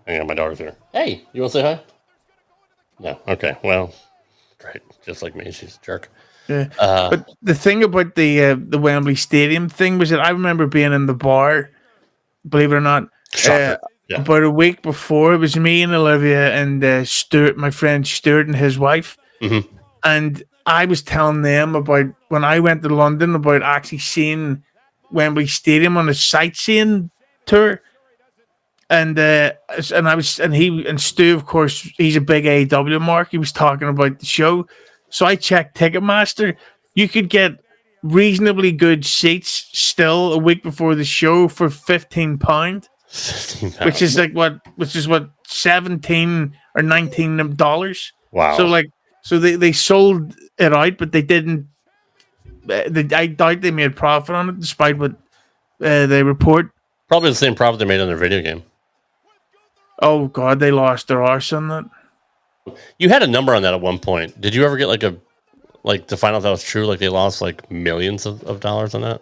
Hang on, my daughter's here. Hey, you want to say hi? No. Okay. Well, great. Just like me, she's a jerk. Yeah. But the thing about the Wembley Stadium thing was that I remember being in the bar, believe it or not, about a week before. It was me and Olivia and Stuart, my friend Stuart and his wife, and I was telling them about when I went to London about actually seeing Wembley Stadium on a sightseeing tour. And Stu, of course, he's a big AEW mark. He was talking about the show. So I checked Ticketmaster. You could get reasonably good seats still a week before the show for £15. £15. Which is what, $17 or $19. Wow. So they sold it out, but they didn't. I doubt they made profit on it, despite what they report. Probably the same profit they made on their video game. Oh God, they lost their arse on that. You had a number on that at one point. Did you ever get to find out that was true? Like they lost like millions of dollars on that?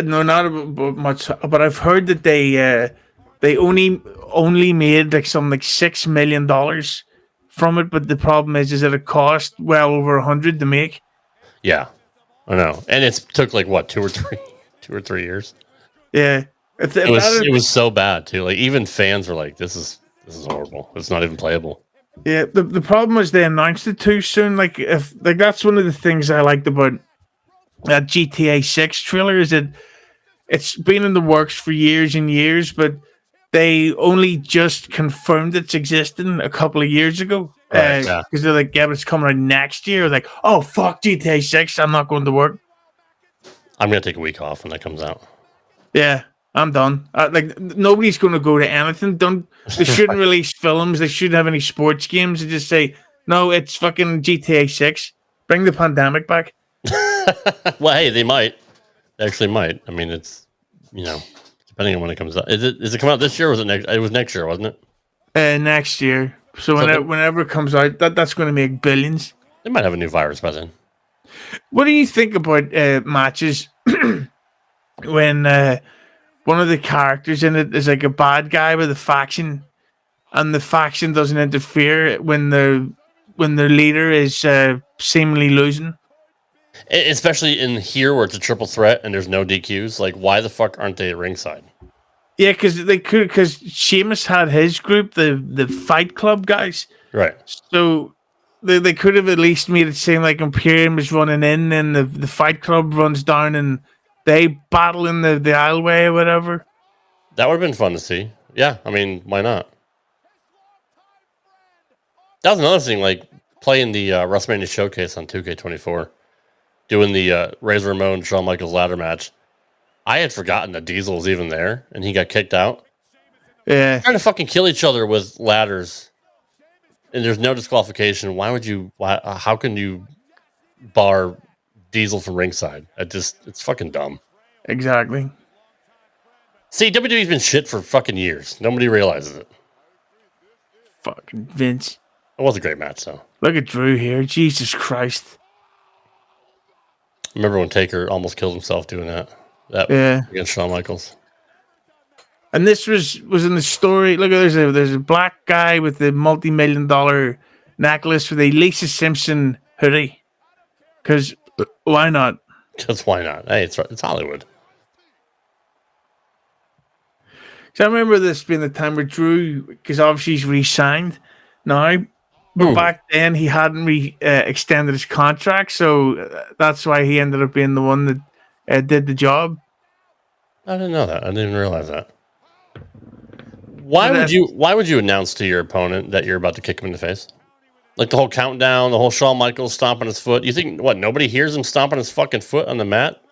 No, not much. But I've heard that they only made like something like $6 million from it. But the problem is that it cost well over 100 to make. Yeah, I know, and it took like what 2 or 3 years. Yeah. It was so bad too. Like even fans were like, "This is horrible. It's not even playable." Yeah, the problem was they announced it too soon. Like that's one of the things I liked about that GTA 6 trailer is that it's been in the works for years and years, but they only just confirmed its existence a couple of years ago. Right, because they're like, "Yeah, but it's coming out next year." Like, "Oh fuck GTA 6, I'm not going to work." I'm gonna take a week off when that comes out. Yeah, I'm done. Nobody's going to go to anything. They shouldn't release films. They shouldn't have any sports games. They just say, no, it's fucking GTA 6. Bring the pandemic back. Well, hey, they might. They actually might. I mean, it's, depending on when it comes out. Is it come out this year or was it next? It was next year, wasn't it? Next year. So whenever it comes out, that's going to make billions. They might have a new virus by then. What do you think about matches when one of the characters in it is like a bad guy with a faction, and the faction doesn't interfere when their leader is seemingly losing? Especially in here where it's a triple threat and there's no DQs. Like, why the fuck aren't they at ringside? Yeah, because Sheamus had his group, the Fight Club guys. Right. So they could have at least made it seem like Imperium is running in and the Fight Club runs down and they battle in the aisleway or whatever. That would have been fun to see. Yeah, I mean, why not? That was another thing, like playing the WrestleMania Showcase on 2K24, doing the Razor Ramon Shawn Michaels ladder match. I had forgotten that Diesel was even there, and he got kicked out. Yeah, Trying to fucking kill each other with ladders, and there's no disqualification. Why would you? How can you bar Diesel from ringside? It's fucking dumb. exactly. See, WWE's been shit for fucking years. Nobody realizes it. Fucking Vince. It was a great match, though. Look at Drew here. Jesus Christ. Remember when Taker almost killed himself doing that? Yeah. Against Shawn Michaels. And this was in the story. Look, there's a black guy with the multi-million-dollar necklace with a Lisa Simpson hoodie. Because why not? Because why not? Hey, it's Hollywood. So I remember this being the time where Drew, because obviously he's re-signed now, but back then he hadn't extended his contract, so that's why he ended up being the one that did the job. I didn't know that. I didn't even realize that. Why would you announce to your opponent that you're about to kick him in the face? Like the whole countdown, the whole Shawn Michaels stomping his foot. You think nobody hears him stomping his fucking foot on the mat?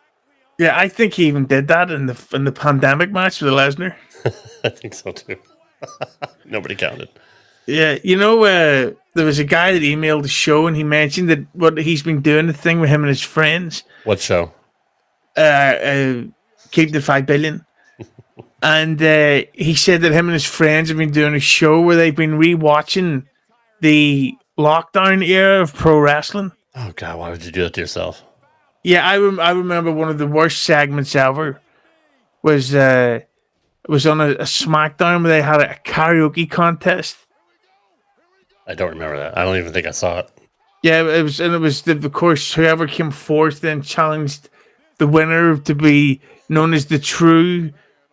Yeah, I think he even did that in the pandemic match with Lesnar. I think so too. Nobody counted. Yeah, there was a guy that emailed the show and he mentioned that what he's been doing, the thing with him and his friends. What show? Keep the 5 billion. And he said that him and his friends have been doing a show where they've been rewatching the lockdown era of pro wrestling. Oh God, why would you do that to yourself? Yeah, I remember one of the worst segments ever was on a SmackDown where they had a karaoke contest. I don't remember that. I don't even think I saw it. Yeah, it was of course whoever came fourth then challenged the winner to be known as the true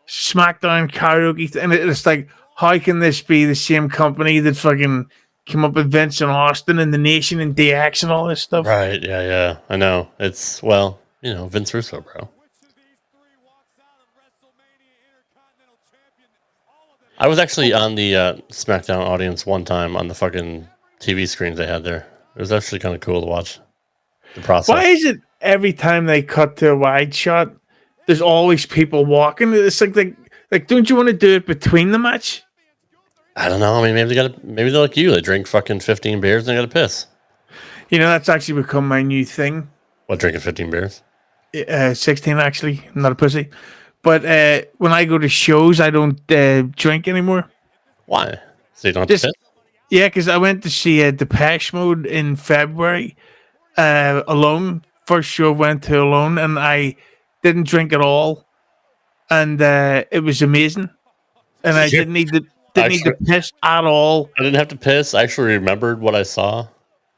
SmackDown karaoke. And it's like, how can this be the same company that fucking came up with Vince and Austin and the Nation and DX and all this stuff? Right? Yeah. I know. It's Vince Russo, bro. I was actually on the SmackDown audience one time on the fucking TV screens they had there. It was actually kind of cool to watch the process. Why is it every time they cut to a wide shot, there's always people walking? It's like don't you want to do it between the match? I don't know. I mean, maybe they're like you. They drink fucking 15 beers and they got to piss. That's actually become my new thing. What, drinking 15 beers? 16 actually. I'm not a pussy. But when I go to shows, I don't drink anymore. Why? So you don't have to piss? Yeah, because I went to see Depeche Mode in February alone. First show I went to alone, and I didn't drink at all. And it was amazing. And I didn't need to piss at all. I didn't have to piss. I actually remembered what I saw.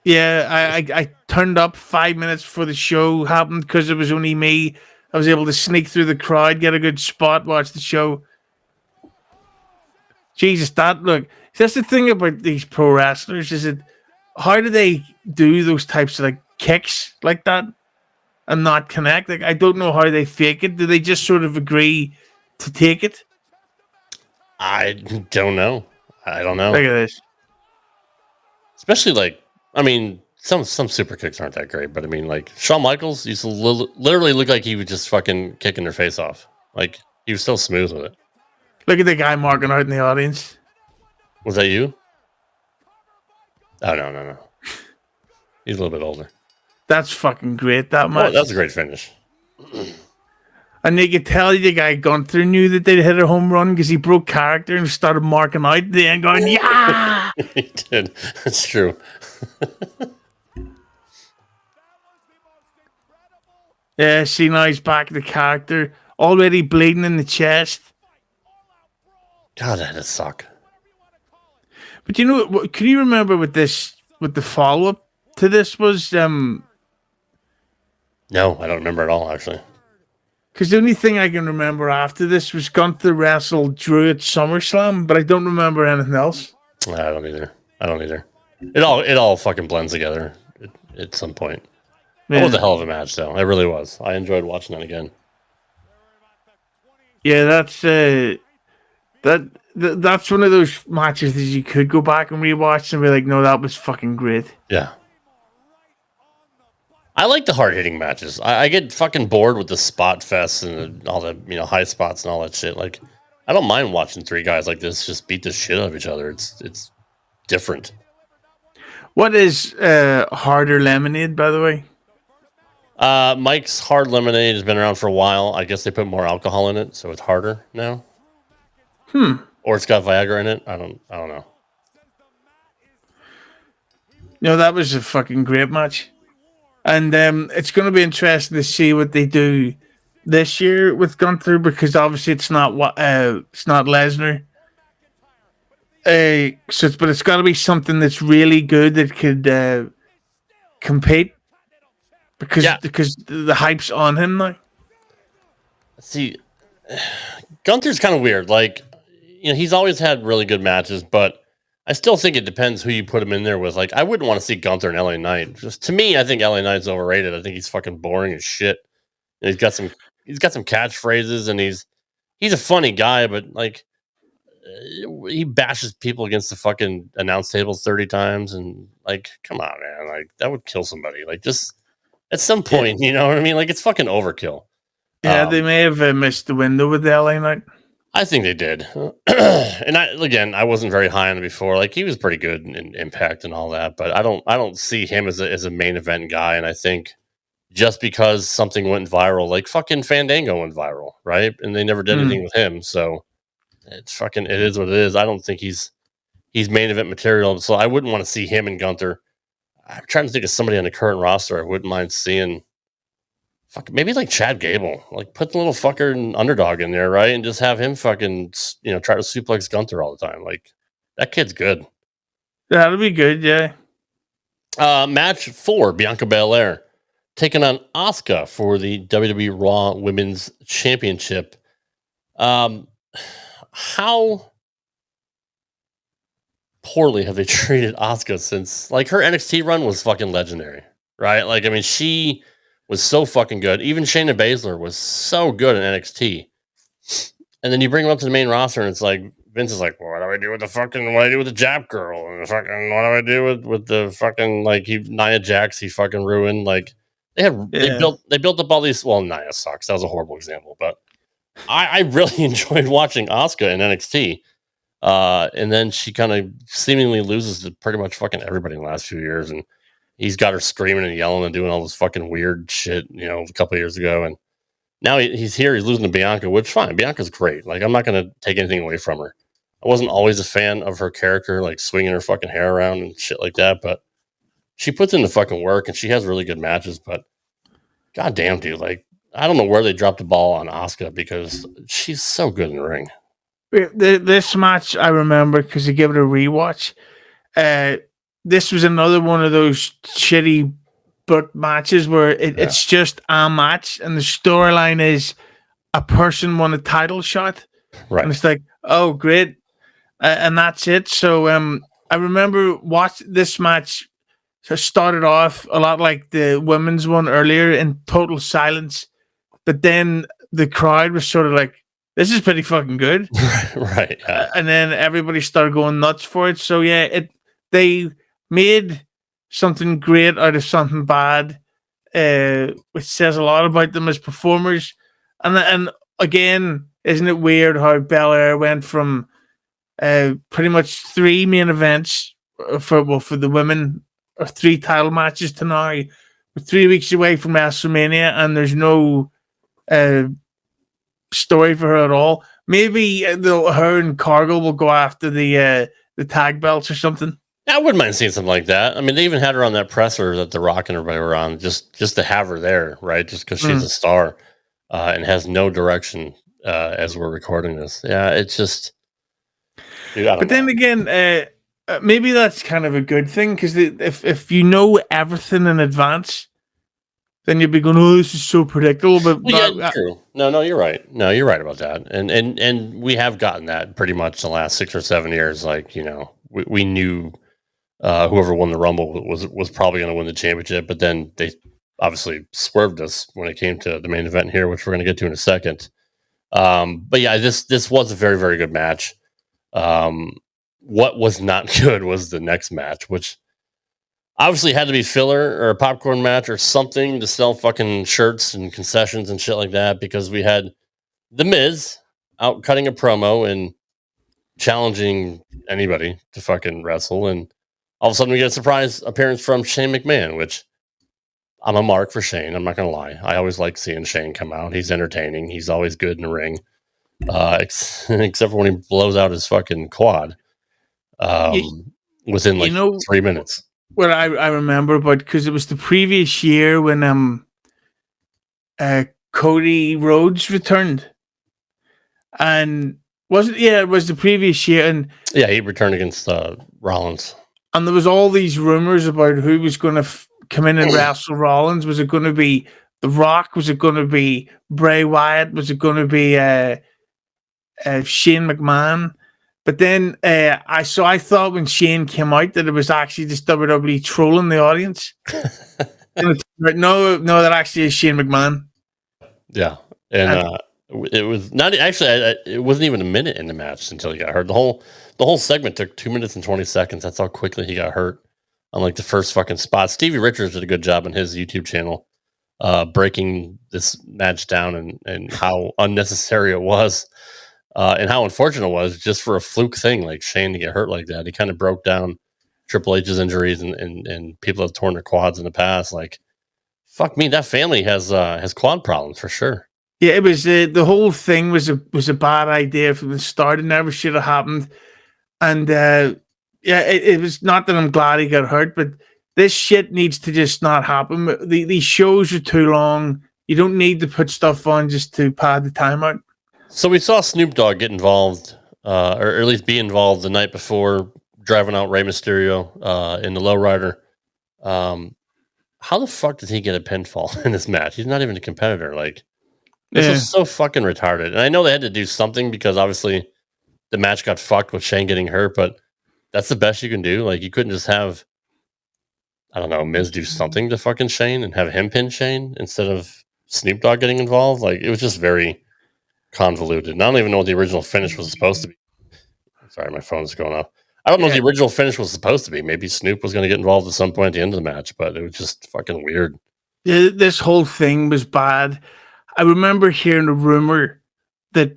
Yeah, I turned up 5 minutes before the show happened because it was only me. I was able to sneak through the crowd, get a good spot, watch the show. Jesus, that's the thing about these pro wrestlers, is it how do they do those types of kicks like that and not connect? I don't know how they fake it. Do they just sort of agree to take it? I don't know. I don't know. Look at this. Especially Some super kicks aren't that great, but I mean, like Shawn Michaels used to literally look like he was just fucking kicking their face off. Like he was so smooth with it. Look at the guy marking out in the audience. Was that you? Oh no. He's a little bit older. That's fucking great. That Oh, match. that's a great finish. And you could tell the guy Gunther knew that they'd hit a home run because he broke character and started marking out the end, going, yeah! He did. That's true. Yeah, see, now he's back to character. Already bleeding in the chest. God, that does suck. But you know, can you remember what the follow-up to this was? No, I don't remember at all, actually. Because the only thing I can remember after this was Gunther wrestled Drew at SummerSlam, but I don't remember anything else. I don't either. It all fucking blends together at some point. Yeah. It was a hell of a match, though. It really was. I enjoyed watching that again. Yeah, that's that's one of those matches that you could go back and rewatch and be like, no, that was fucking great. Yeah. I like the hard-hitting matches. I get fucking bored with the spot fest and all the high spots and all that shit. Like, I don't mind watching three guys like this just beat the shit out of each other. It's different. What is harder lemonade, by the way? Mike's Hard Lemonade has been around for a while. I guess they put more alcohol in it, so it's harder now. Or it's got Viagra in it. I don't know. No, that was a fucking great match. And it's going to be interesting to see what they do this year with Gunther, because obviously it's not Lesnar. But it's got to be something that's really good that could compete, because the hype's on him now. See, Gunther's kind of weird. Like, he's always had really good matches, but I still think it depends who you put him in there with. Like, I wouldn't want to see Gunther and LA Knight. Just to me, I think LA Knight's overrated. I think he's fucking boring as shit. And he's got some catchphrases, and he's a funny guy, but like he bashes people against the fucking announce tables 30 times, and like, come on, man, like that would kill somebody. Like, just at some point, you know what I mean? Like, it's fucking overkill. Yeah, they may have missed the window with the LA Knight. I think they did. And I wasn't very high on him before. Like, he was pretty good in Impact and all that, but I don't see him as a main event guy. And I think just because something went viral, like fucking Fandango went viral, right? And they never did anything with him, so it is what it is. I don't think he's main event material, so I wouldn't want to see him and Gunther. I'm trying to think of somebody on the current roster I wouldn't mind seeing. Maybe like Chad Gable, like put the little fucker underdog in there, right? And just have him fucking, try to suplex Gunther all the time. Like, that kid's good. That'll be good, yeah. Match 4, Bianca Belair taking on Asuka for the WWE Raw Women's Championship. How poorly have they treated Asuka since, like, her NXT run was fucking legendary, right? Like, I mean, she was so fucking good. Even Shayna Baszler was so good in NXT. And then you bring him up to the main roster, and it's like, Vince is like, well, what do I do with the Jap girl? And the fucking, what do I do with the fucking, like, Nia Jax, he fucking ruined. Like, they built up all these, well, Nia sucks. That was a horrible example, but I really enjoyed watching Asuka in NXT. And then she kind of seemingly loses to pretty much fucking everybody in the last few years, and he's got her screaming and yelling and doing all this fucking weird shit, a couple of years ago. And now he's here. He's losing to Bianca, which fine. Bianca's great. Like, I'm not going to take anything away from her. I wasn't always a fan of her character, like swinging her fucking hair around and shit like that. But she puts in the fucking work, and she has really good matches. But goddamn, dude, like, I don't know where they dropped the ball on Asuka, because she's so good in the ring. This match I remember because I gave it a rewatch. This was another one of those shitty book matches where it's just a match, and the storyline is a person won a title shot, right? And it's like, oh, great, and that's it. So I remember this match. So started off a lot like the women's one earlier, in total silence, but then the crowd was sort of like, this is pretty fucking good. Right. Yeah. And then everybody started going nuts for it. So yeah, they made something great out of something bad, which says a lot about them as performers. And again, isn't it weird how Belair went from pretty much 3 main events for the women, or 3 title matches to now? We're 3 weeks away from WrestleMania, and there's no story for her at all. Maybe her and Cargill will go after the tag belts or something. I wouldn't mind seeing something like that. I mean, they even had her on that presser that The Rock and everybody were on, just to have her there, right? Just because she's a star and has no direction as we're recording this. Yeah, it's just. Dude, but then again, maybe that's kind of a good thing, because if you know everything in advance, then you'd be going, "Oh, this is so predictable." But yeah, true. No, you're right. No, you're right about that. And we have gotten that pretty much the last 6 or 7 years. Like, we knew whoever won the Rumble was probably going to win the championship, but then they obviously swerved us when it came to the main event here, which we're going to get to in a second. But yeah, this was a very, very good match. What was not good was the next match, which obviously had to be filler or a popcorn match or something to sell fucking shirts and concessions and shit like that, because we had The Miz out cutting a promo and challenging anybody to fucking wrestle, and all of a sudden we get a surprise appearance from Shane McMahon, which I'm a mark for Shane. I'm not going to lie. I always like seeing Shane come out. He's entertaining. He's always good in the ring, except for when he blows out his fucking quad within like 3 minutes. What I remember, but because it was the previous year when Cody Rhodes returned, and it was the previous year, and yeah, he returned against Rollins, and there was all these rumors about who was going to come in and wrestle Rollins. Was it going to be The Rock? Was it going to be Bray Wyatt? Was it going to be Shane McMahon? But then I thought when Shane came out that it was actually just WWE trolling the audience. No, that actually is Shane McMahon. Yeah, and it was not actually. It wasn't even a minute in the match until he got hurt. The whole segment took 2 minutes and 20 seconds. That's how quickly he got hurt on like the first fucking spot. Stevie Richards did a good job on his YouTube channel, breaking this match down and how unnecessary it was. And how unfortunate it was just for a fluke thing like Shane to get hurt like that. He kind of broke down Triple H's injuries and people have torn their quads in the past. Like, fuck me, that family has quad problems for sure. Yeah, it was the whole thing was a bad idea from the start. It never should have happened. And it was not that I'm glad he got hurt, but this shit needs to just not happen. These shows are too long. You don't need to put stuff on just to pad the time out. So we saw Snoop Dogg get involved, or at least be involved the night before, driving out Rey Mysterio in the lowrider. How the fuck did he get a pinfall in this match? He's not even a competitor. Like, this was so fucking retarded. And I know they had to do something because obviously the match got fucked with Shane getting hurt, but that's the best you can do. Like, you couldn't just have, I don't know, Miz do something to fucking Shane and have him pin Shane instead of Snoop Dogg getting involved. Like, it was just very convoluted. And I don't even know what the original finish was supposed to be. Sorry, my phone's going off. I don't know what the original finish was supposed to be. Maybe Snoop was going to get involved at some point at the end of the match, but it was just fucking weird. Yeah, this whole thing was bad. I remember hearing a rumor that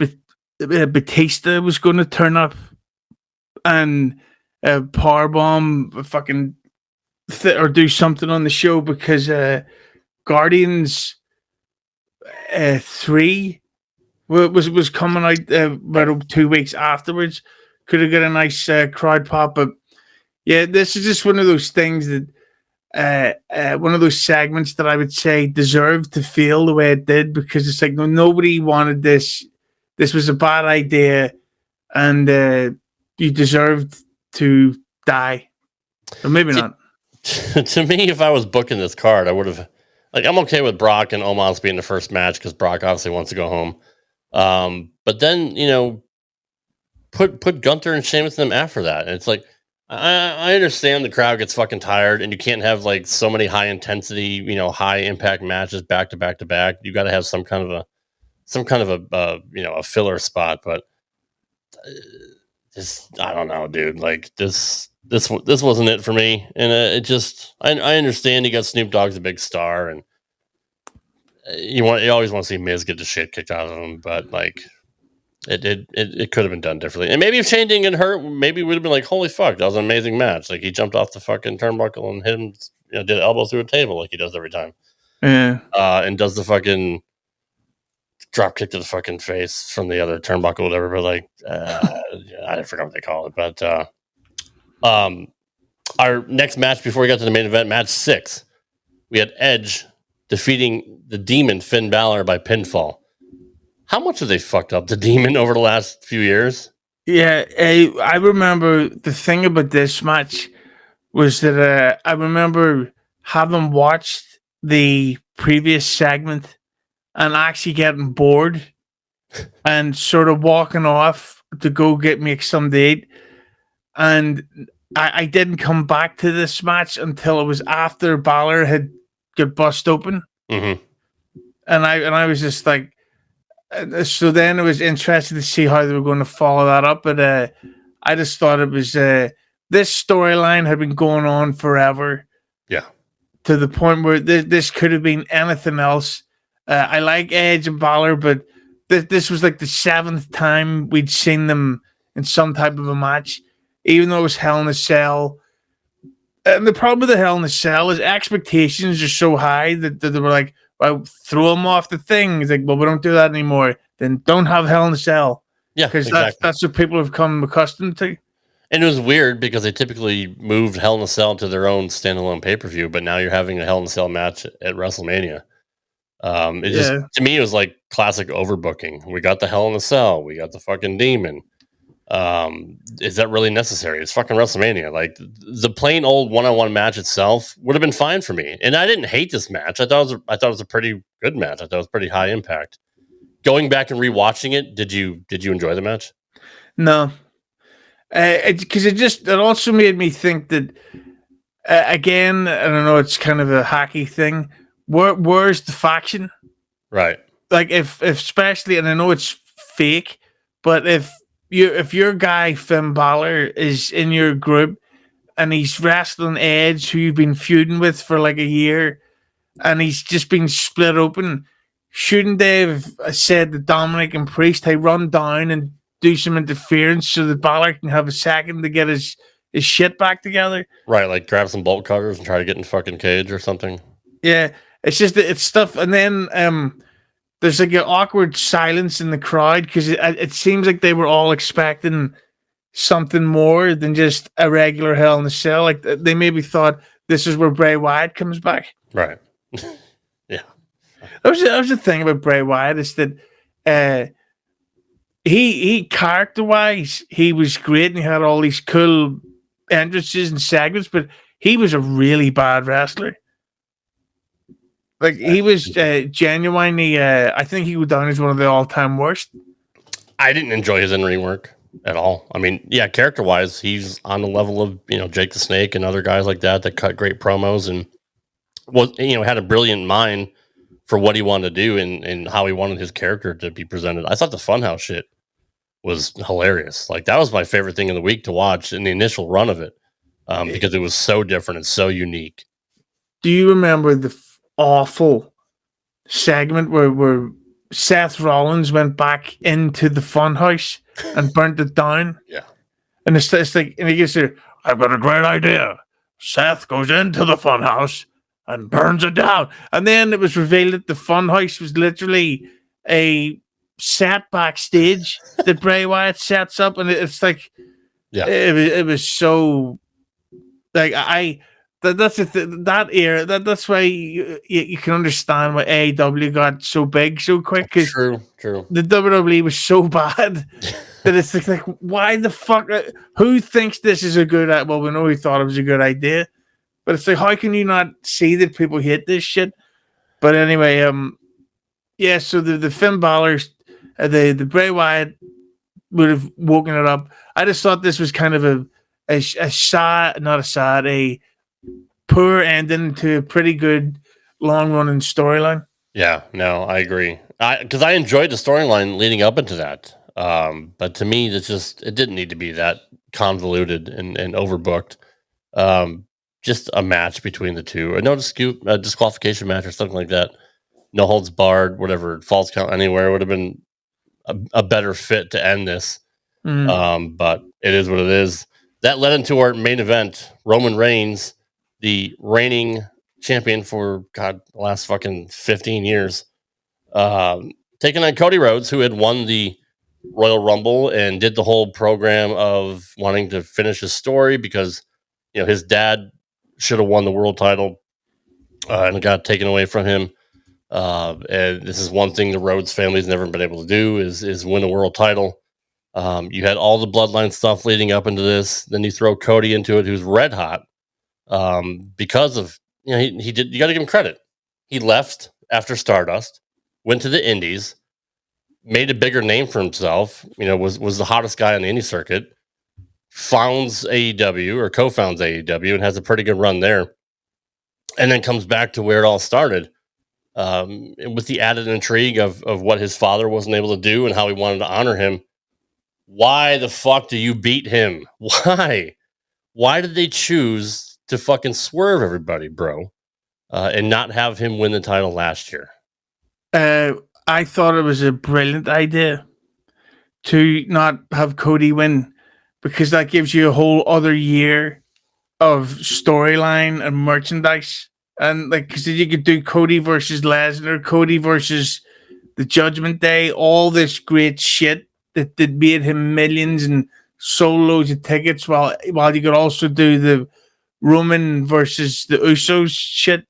Batista was going to turn up and powerbomb fucking or do something on the show because Guardians 3 was coming out about 2 weeks afterwards. Could have got a nice crowd pop, but yeah, this is just one of those things that one of those segments that I would say deserved to feel the way it did, because it's like nobody wanted this. This was a bad idea, and you deserved to die. Or maybe not. To me, if I was booking this card, I would have. Like, I'm okay with Brock and Omos being the first match because Brock obviously wants to go home. But then, put Gunther and Sheamus in them after that. And it's like, I understand the crowd gets fucking tired and you can't have like so many high intensity, high impact matches back to back to back. You got to have some kind of a a filler spot. But just I don't know, dude. Like this wasn't it for me, and it just I understand you got Snoop Dogg's a big star, and you always want to see Miz get the shit kicked out of him, but like it could have been done differently, and maybe if Shane didn't get hurt, maybe we would have been like, holy fuck, that was an amazing match. Like he jumped off the fucking turnbuckle and hit him, did an elbow through a table like he does every time, and does the fucking drop kick to the fucking face from the other turnbuckle, whatever. But like, I forgot what they call it. But our next match before we got to the main event, match 6, we had Edge defeating the Demon Finn Balor by pinfall. How much have they fucked up the Demon over the last few years? Yeah, I remember the thing about this match was that I remember having watched the previous segment and actually getting bored and sort of walking off to go get me some to eat. And I didn't come back to this match until it was after Balor had got bust open. Mm-hmm. And I was just like, so then it was interesting to see how they were going to follow that up. But I just thought it was this storyline had been going on forever. Yeah. To the point where this could have been anything else. I like Edge and Balor, but this was like the 7th time we'd seen them in some type of a match, even though it was Hell in a Cell. And the problem with the Hell in a Cell is expectations are so high that they were like, well, throw them off the thing. It's like, well, we don't do that anymore. Then don't have Hell in a Cell. Yeah, because exactly. that's what people have come accustomed to. And it was weird because they typically moved Hell in a Cell to their own standalone pay-per-view, but now you're having a Hell in a Cell match at WrestleMania. Just to me, it was like classic overbooking. We got the Hell in a Cell. We got the fucking Demon. Is that really necessary? It's fucking WrestleMania. Like the plain old one-on-one match itself would have been fine for me. And I didn't hate this match. I thought it was a pretty good match. I thought it was pretty high impact. Going back and rewatching it, did you enjoy the match? No, because it also made me think that again. I don't know. It's kind of a hacky thing. Where's the faction? Right. Like if especially, and I know it's fake, but if your guy Finn Balor is in your group and he's wrestling Edge, who you've been feuding with for like a year, and he's just been split open, shouldn't they have said to Dominic and Priest, "Hey, run down and do some interference so that Balor can have a second to get his shit back together"? Right, like grab some bolt cutters and try to get in fucking cage or something. Yeah, it's stuff, and then there's like an awkward silence in the crowd because it seems like they were all expecting something more than just a regular Hell in a Cell. Like they maybe thought this is where Bray Wyatt comes back. Right. Yeah. That was the thing about Bray Wyatt is that he character wise he was great and he had all these cool entrances and segments, but he was a really bad wrestler. Like he was genuinely, I think he would down as one of the all-time worst. I didn't enjoy his in-ring work at all. I mean, yeah, character-wise, he's on the level of Jake the Snake and other guys like that cut great promos and was had a brilliant mind for what he wanted to do and how he wanted his character to be presented. I thought the Funhouse shit was hilarious. Like that was my favorite thing of the week to watch in the initial run of it because it was so different and so unique. Do you remember the awful segment where Seth Rollins went back into the Funhouse and burnt it down? Yeah. And it's like, and he gets there, I've got a great idea. Seth goes into the Funhouse and burns it down. And then it was revealed that the Funhouse was literally a set backstage that Bray Wyatt sets up. And it's like, yeah, it was so, like, that's that era. That's why you can understand why AEW got so big so quick. Because true. The WWE was so bad that it's like why the fuck? Who thinks this is a good? Well, we know who thought it was a good idea, but it's like how can you not see that people hate this shit? But anyway, yeah. So the Finn Balor, the Bray Wyatt would have woken it up. I just thought this was kind of a sad, not a sad, a poor ending to a pretty good long running storyline. Yeah, no, I agree. Because I enjoyed the storyline leading up into that. But to me, it didn't need to be that convoluted and overbooked. Just a match between the two, a disqualification match or something like that. No holds barred, whatever, falls count anywhere would have been a better fit to end this. But it is what it is. That led into our main event. Roman Reigns, the reigning champion for the last fucking 15 years, taking on Cody Rhodes, who had won the Royal Rumble and did the whole program of wanting to finish his story because his dad should have won the world title and it got taken away from him. And this is one thing the Rhodes family's never been able to do is win a world title. You had all the bloodline stuff leading up into this. Then you throw Cody into it, who's red hot because of he did. You got to give him credit. He left after Stardust, went to the Indies, made a bigger name for himself. Was the hottest guy on the indie circuit. Founds AEW or co-founds AEW and has a pretty good run there, and then comes back to where it all started. With the added intrigue of what his father wasn't able to do and how he wanted to honor him. Why the fuck do you beat him? Why? Why did they choose to fucking swerve everybody, bro, and not have him win the title last year? I thought it was a brilliant idea to not have Cody win because that gives you a whole other year of storyline and merchandise. And because you could do Cody versus Lesnar, Cody versus the Judgment Day, all this great shit that made him millions and sold loads of tickets, while you could also do the Roman versus the Usos shit.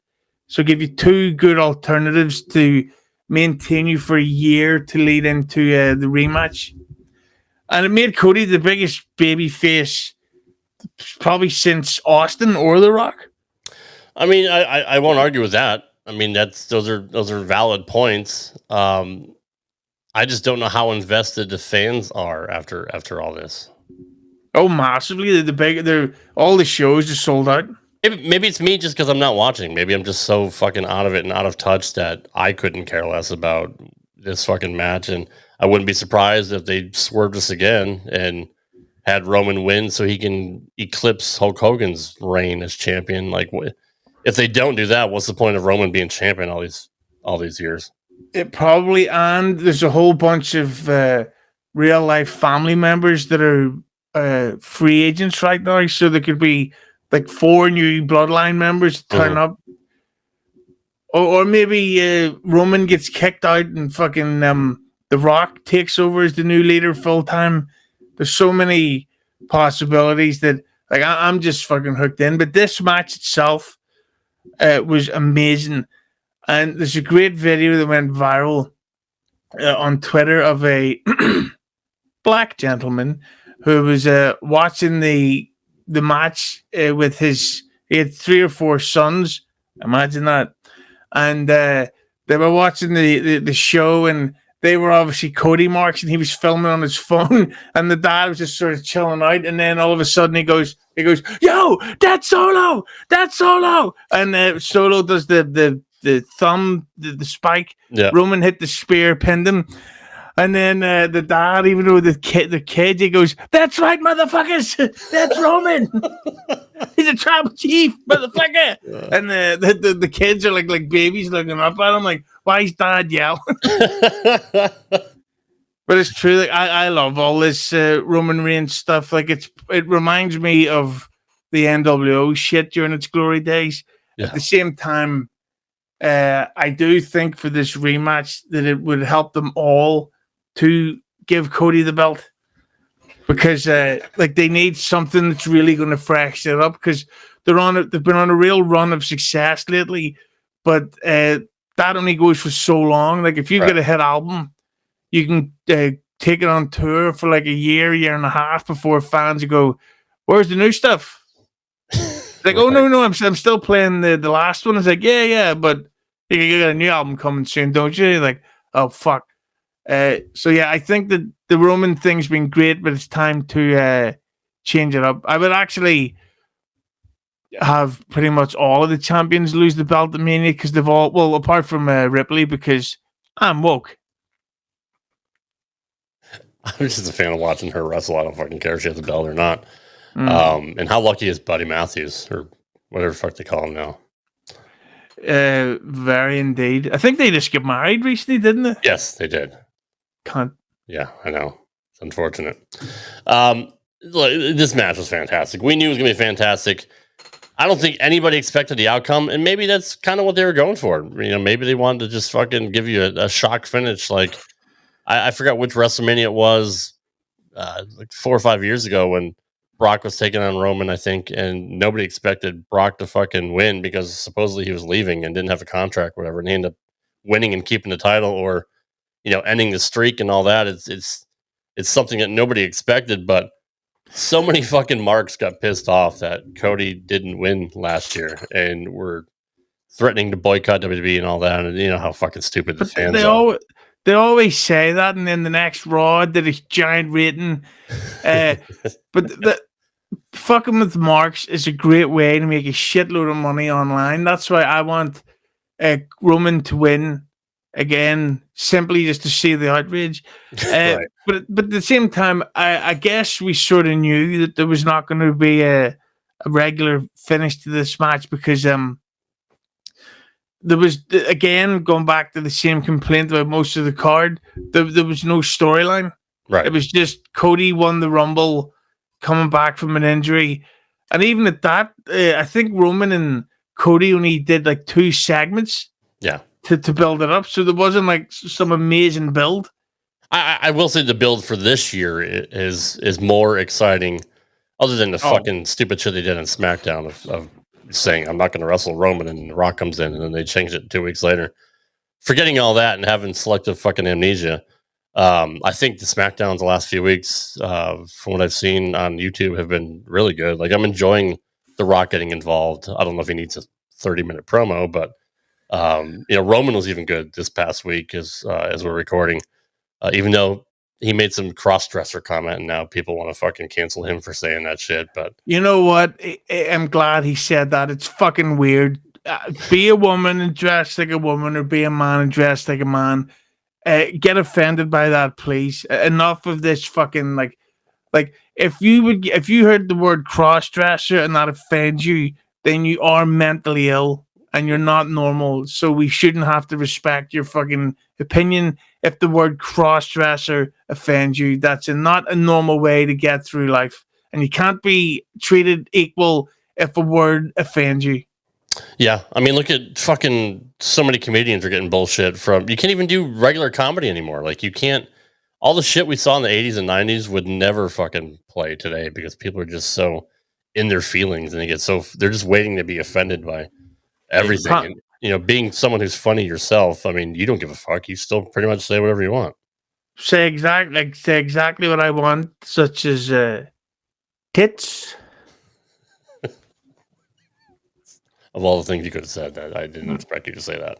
So give you two good alternatives to maintain you for a year to lead into the rematch. And it made Cody the biggest baby face probably since Austin or The Rock. I mean, I won't argue with that. I mean, those are valid points. I just don't know how invested the fans are after all this. Oh, massively! They're all the shows are sold out. Maybe it's me just because I'm not watching. Maybe I'm just so fucking out of it and out of touch that I couldn't care less about this fucking match. And I wouldn't be surprised if they swerved us again and had Roman win so he can eclipse Hulk Hogan's reign as champion. Like, if they don't do that, what's the point of Roman being champion all these years? It probably, and there's a whole bunch of real life family members that are free agents right now, so there could be like 4 new bloodline members turn up, or maybe Roman gets kicked out and fucking The Rock takes over as the new leader full time. There's so many possibilities that I'm just fucking hooked in. But this match itself was amazing. And there's a great video that went viral on Twitter of a black gentleman who was watching the match with he had 3 or 4 sons. Imagine that. And they were watching the show, and they were obviously Cody marks, and he was filming on his phone, and the dad was just sort of chilling out, and then all of a sudden he goes, "Yo, that's Solo!" And Solo does the thumb, the spike. Yeah. Roman hit the spear, pinned him. And then the dad, even though the kid, he goes, "That's right, motherfuckers. That's Roman. He's a tribal chief, motherfucker." Yeah. And the kids are like babies looking up at him, like, why is dad yelling? But it's true. Like, I love all this Roman Reigns stuff. Like, it reminds me of the NWO shit during its glory days. Yeah. At the same time, I do think for this rematch that it would help them all to give Cody the belt, because they need something that's really going to freshen it up, because they've been on a real run of success lately, but that only goes for so long. Like, if you get a hit album, you can take it on tour for like a year and a half before fans go, "Where's the new stuff?" Like, "Oh no, I'm still playing the last one." It's like, yeah, but you got a new album coming soon, don't you? Like, oh fuck. So yeah, I think that the Roman thing's been great, but it's time to change it up. I would actually have pretty much all of the champions lose the belt at Mania, because they've all, well, apart from Ripley, because I'm woke. I'm just a fan of watching her wrestle. I don't fucking care if she has a belt or not. And how lucky is Buddy Matthews or whatever the fuck they call him now? Very indeed. I think they just got married recently, didn't they? Yes, they did. Can't. Yeah, I know. It's unfortunate. This match was fantastic. We knew it was going to be fantastic. I don't think anybody expected the outcome, and maybe that's kind of what they were going for. You know, maybe they wanted to just fucking give you a shock finish. Like, I forgot which WrestleMania it was, like 4 or 5 years ago when Brock was taking on Roman, I think, and nobody expected Brock to fucking win because supposedly he was leaving and didn't have a contract, whatever, and he ended up winning and keeping the title, or ending the streak and all that. It's something that nobody expected, but so many fucking marks got pissed off that Cody didn't win last year and were threatening to boycott WWE and all that, and you know how fucking stupid the fans are. They always say that, and then the next Raw did a giant rating. But the fucking with marks is a great way to make a shitload of money online. That's why I want Roman to win again, simply just to see the outrage. Right. But at the same time, I guess we sort of knew that there was not going to be a regular finish to this match because there was, again, going back to the same complaint about most of the card, there was no storyline. Right. It was just Cody won the Rumble, coming back from an injury. And even at that, I think Roman and Cody only did like 2 segments. Yeah. To build it up. So there wasn't like some amazing build. I will say the build for this year is more exciting, other than the fucking stupid shit they did on SmackDown of saying I'm not going to wrestle Roman and The Rock comes in and then they changed it 2 weeks later. Forgetting all that and having selective fucking amnesia. I think the SmackDowns the last few weeks, from what I've seen on YouTube, have been really good. Like, I'm enjoying The Rock getting involved. I don't know if he needs a 30-minute promo, but Roman was even good this past week as we're recording, even though he made some cross-dresser comment and now people want to fucking cancel him for saying that shit. But you know what? I'm glad he said that. It's fucking weird. Be a woman and dress like a woman, or be a man and dress like a man. Get offended by that, please. Enough of this fucking like if you heard the word cross-dresser and that offends you, then you are mentally ill. And you're not normal, so we shouldn't have to respect your fucking opinion. If the word cross-dresser offends you, that's not a normal way to get through life. And you can't be treated equal if a word offends you. Yeah, I mean, look at fucking so many comedians are getting bullshit from. You can't even do regular comedy anymore. Like, you can't. All the shit we saw in the 80s and 90s would never fucking play today because people are just so in their feelings and they're just waiting to be offended by everything. And, being someone who's funny yourself, I mean, you don't give a fuck. You still pretty much say whatever you want. Say exactly what I want, such as tits. Of all the things you could have said, that I didn't expect you to say that.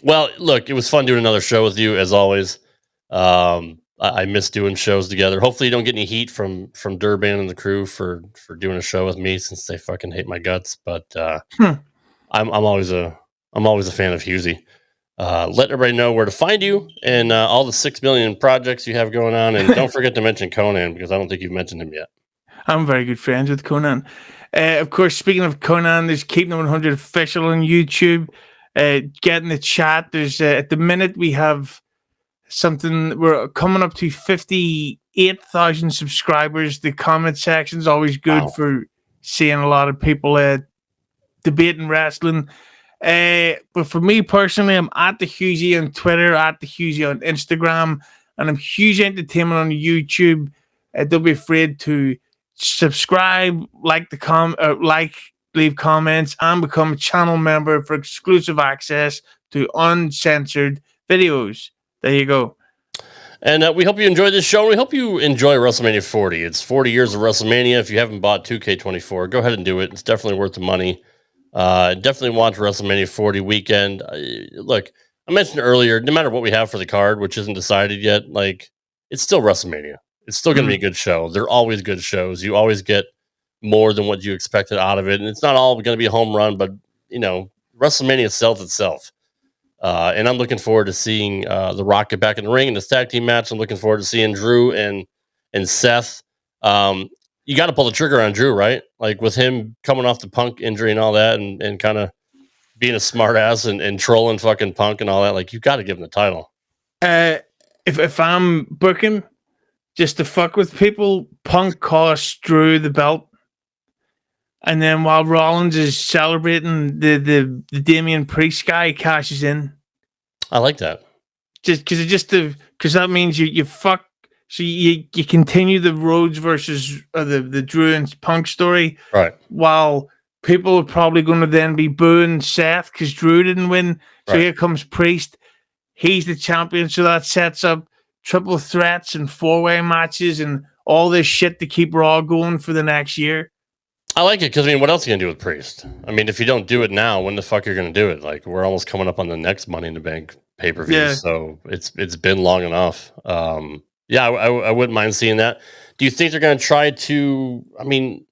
Well, look, it was fun doing another show with you as always. I miss doing shows together. Hopefully you don't get any heat from Durban and the crew for doing a show with me, since they fucking hate my guts. But I'm always a fan of Hughezy. Let everybody know where to find you and all the 6 million projects you have going on, and don't forget to mention Conan, because I don't think you've mentioned him yet. I'm very good friends with Conan. Of course, speaking of Conan, there's Keep 100 Official on YouTube. Get in the chat. There's at the minute we have something. We're coming up to 58,000 subscribers. The comment section is always good for seeing a lot of people debating wrestling. But for me personally, I'm at the Hughezy on Twitter, at the Hughezy on Instagram, and I'm Hughes Entertainment on YouTube. Don't be afraid to subscribe, leave comments, and become a channel member for exclusive access to uncensored videos. There you go. And we hope you enjoyed this show. We hope you enjoy WrestleMania 40. It's 40 years of WrestleMania. If you haven't bought 2K24, go ahead and do it. It's definitely worth the money. Definitely watch WrestleMania 40 weekend. Look, I mentioned earlier, no matter what we have for the card, which isn't decided yet, like, it's still WrestleMania. It's still going to be a good show. They're always good shows. You always get more than what you expected out of it. And it's not all going to be a home run, but, WrestleMania sells itself. And I'm looking forward to seeing The Rock get back in the ring in this tag team match. I'm looking forward to seeing Drew and Seth. You got to pull the trigger on Drew, right? Like with him coming off the Punk injury and all that, and kind of being a smart ass and trolling fucking Punk and all that. Like, you got to give him the title. If I'm booking just to fuck with people, Punk costs Drew the belt. And then while Rollins is celebrating, the Damian Priest guy cashes in. I like that. Just because that means you fuck. So you continue the Rhodes versus the Drew and Punk story, right? While people are probably going to then be booing Seth because Drew didn't win. So right. Here comes Priest. He's the champion, so that sets up triple threats and 4-way matches and all this shit to keep Raw going for the next year. I like it because, I mean, what else are you going to do with Priest? I mean, if you don't do it now, when the fuck are you going to do it? Like, we're almost coming up on the next Money in the Bank pay-per-view, so it's been long enough. I wouldn't mind seeing that. Do you think they're going to try to, I mean,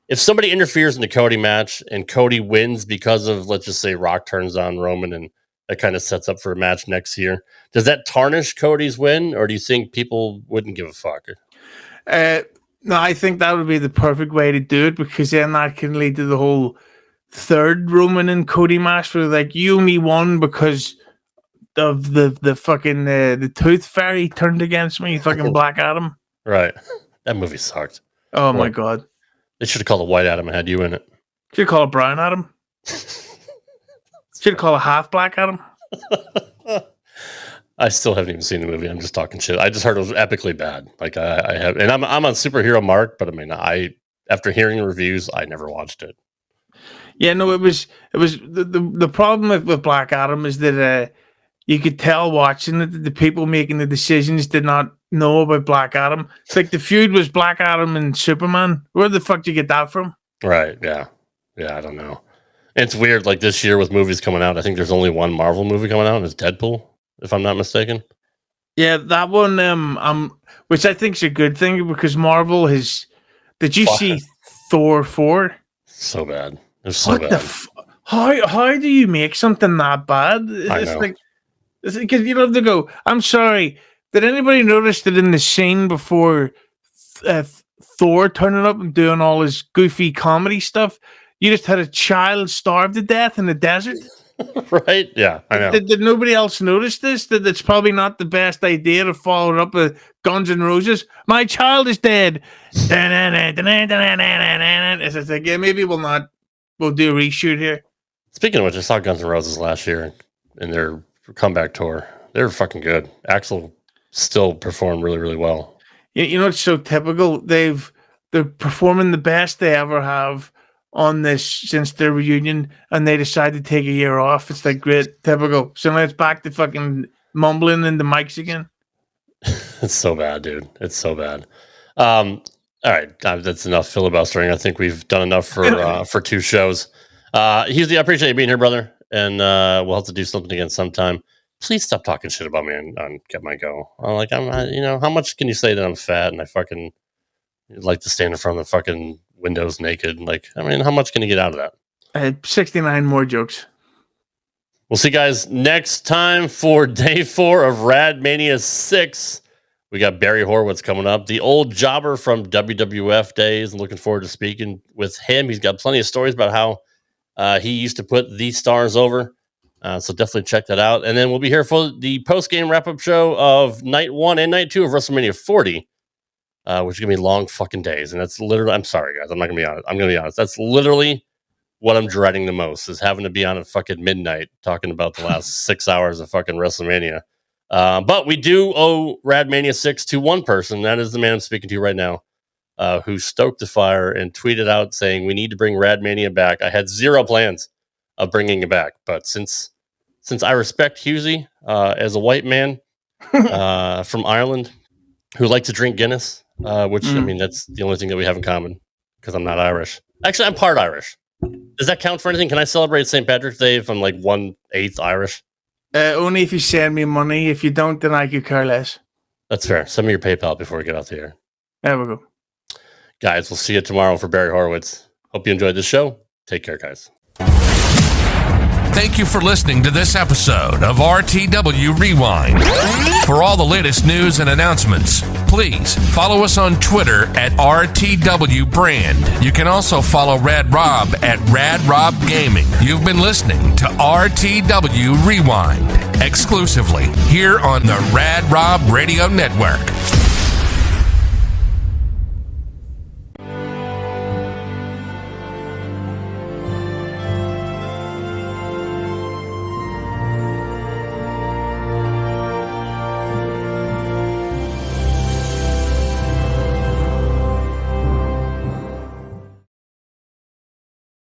if somebody interferes in the Cody match and Cody wins because of, let's just say, Rock turns on Roman and that kind of sets up for a match next year, does that tarnish Cody's win, or do you think people wouldn't give a fuck? No, I think that would be the perfect way to do it, because then that can lead to the whole third Roman and Cody match where like you only won because of the fucking the Tooth Fairy turned against me, fucking Black Adam. Right. That movie sucked. Oh my god. They should have called it White Adam and had you in it. Should have called it Brown Adam. Should have called it Half Black Adam. I still haven't even seen the movie. I'm just talking shit. I just heard it was epically bad. Like I have, and I'm on Superhero Mark, but I mean, after hearing the reviews, I never watched it. Yeah, no, it was the problem with Black Adam is that you could tell watching it that the people making the decisions did not know about Black Adam. It's like the feud was Black Adam and Superman. Where the fuck did you get that from? Right. Yeah. I don't know. It's weird. Like this year with movies coming out, I think there's only one Marvel movie coming out, and it's Deadpool, if I'm not mistaken. Yeah, that one, which I think is a good thing because Marvel has. Did you see Thor 4? So bad. It's so bad. How do you make something that bad? I know. It's because you have to go. I'm sorry. Did anybody notice that in the scene before Thor turning up and doing all his goofy comedy stuff, you just had a child starve to death in the desert? Right? Yeah, I know. Did nobody else notice this? That it's probably not the best idea to follow it up with Guns N' Roses. My child is dead. It's like, yeah, maybe we'll do a reshoot here. Speaking of which, I saw Guns N' Roses last year in their comeback tour. They were fucking good. Axl still performed really, really well. You know, it's so typical. They're performing the best they ever have on this since their reunion, and they decide to take a year off. It's like great, typical. So now it's back to fucking mumbling in the mics again. It's so bad, dude. It's so bad. All right, that's enough filibustering. I think we've done enough for 2 shows. Hughezy, I appreciate you being here, brother, and we'll have to do something again sometime. Please stop talking shit about me on Get My Go. How much can you say that I'm fat and I fucking like to stand in front of the fucking windows naked? Like, I mean, how much can you get out of that? 69 more jokes. We'll see you guys next time for day 4 of RadMania 6. We got Barry Horowitz coming up, the old jobber from WWF days. I'm looking forward to speaking with him. He's got plenty of stories about how he used to put these stars over. So definitely check that out. And then we'll be here for the post-game wrap-up show of night 1 and night 2 of WrestleMania 40, which is going to be long fucking days. And that's literally, I'm sorry, guys. I'm not going to be honest. I'm going to be honest. That's literally what I'm dreading the most, is having to be on at fucking midnight talking about the last 6 hours of fucking WrestleMania. But we do owe RadMania 6 to one person. That is the man I'm speaking to right now, who stoked the fire and tweeted out saying, we need to bring RadMania back. I had zero plans of bringing it back, but since I respect Hughezy as a white man from Ireland who likes to drink Guinness, which I mean, that's the only thing that we have in common because I'm not Irish. Actually, I'm part Irish. Does that count for anything? Can I celebrate St. Patrick's Day if I'm like 1/8 Irish? Only if you send me money. If you don't, then I could care less. That's fair. Send me your PayPal before we get out the air. There we go. Guys, we'll see you tomorrow for Barry Horowitz. Hope you enjoyed the show. Take care, guys. Thank you for listening to this episode of RTW Rewind. For all the latest news and announcements, please follow us on Twitter at RTW Brand. You can also follow Rad Rob at Rad Rob Gaming. You've been listening to RTW Rewind, exclusively here on the Rad Rob Radio Network.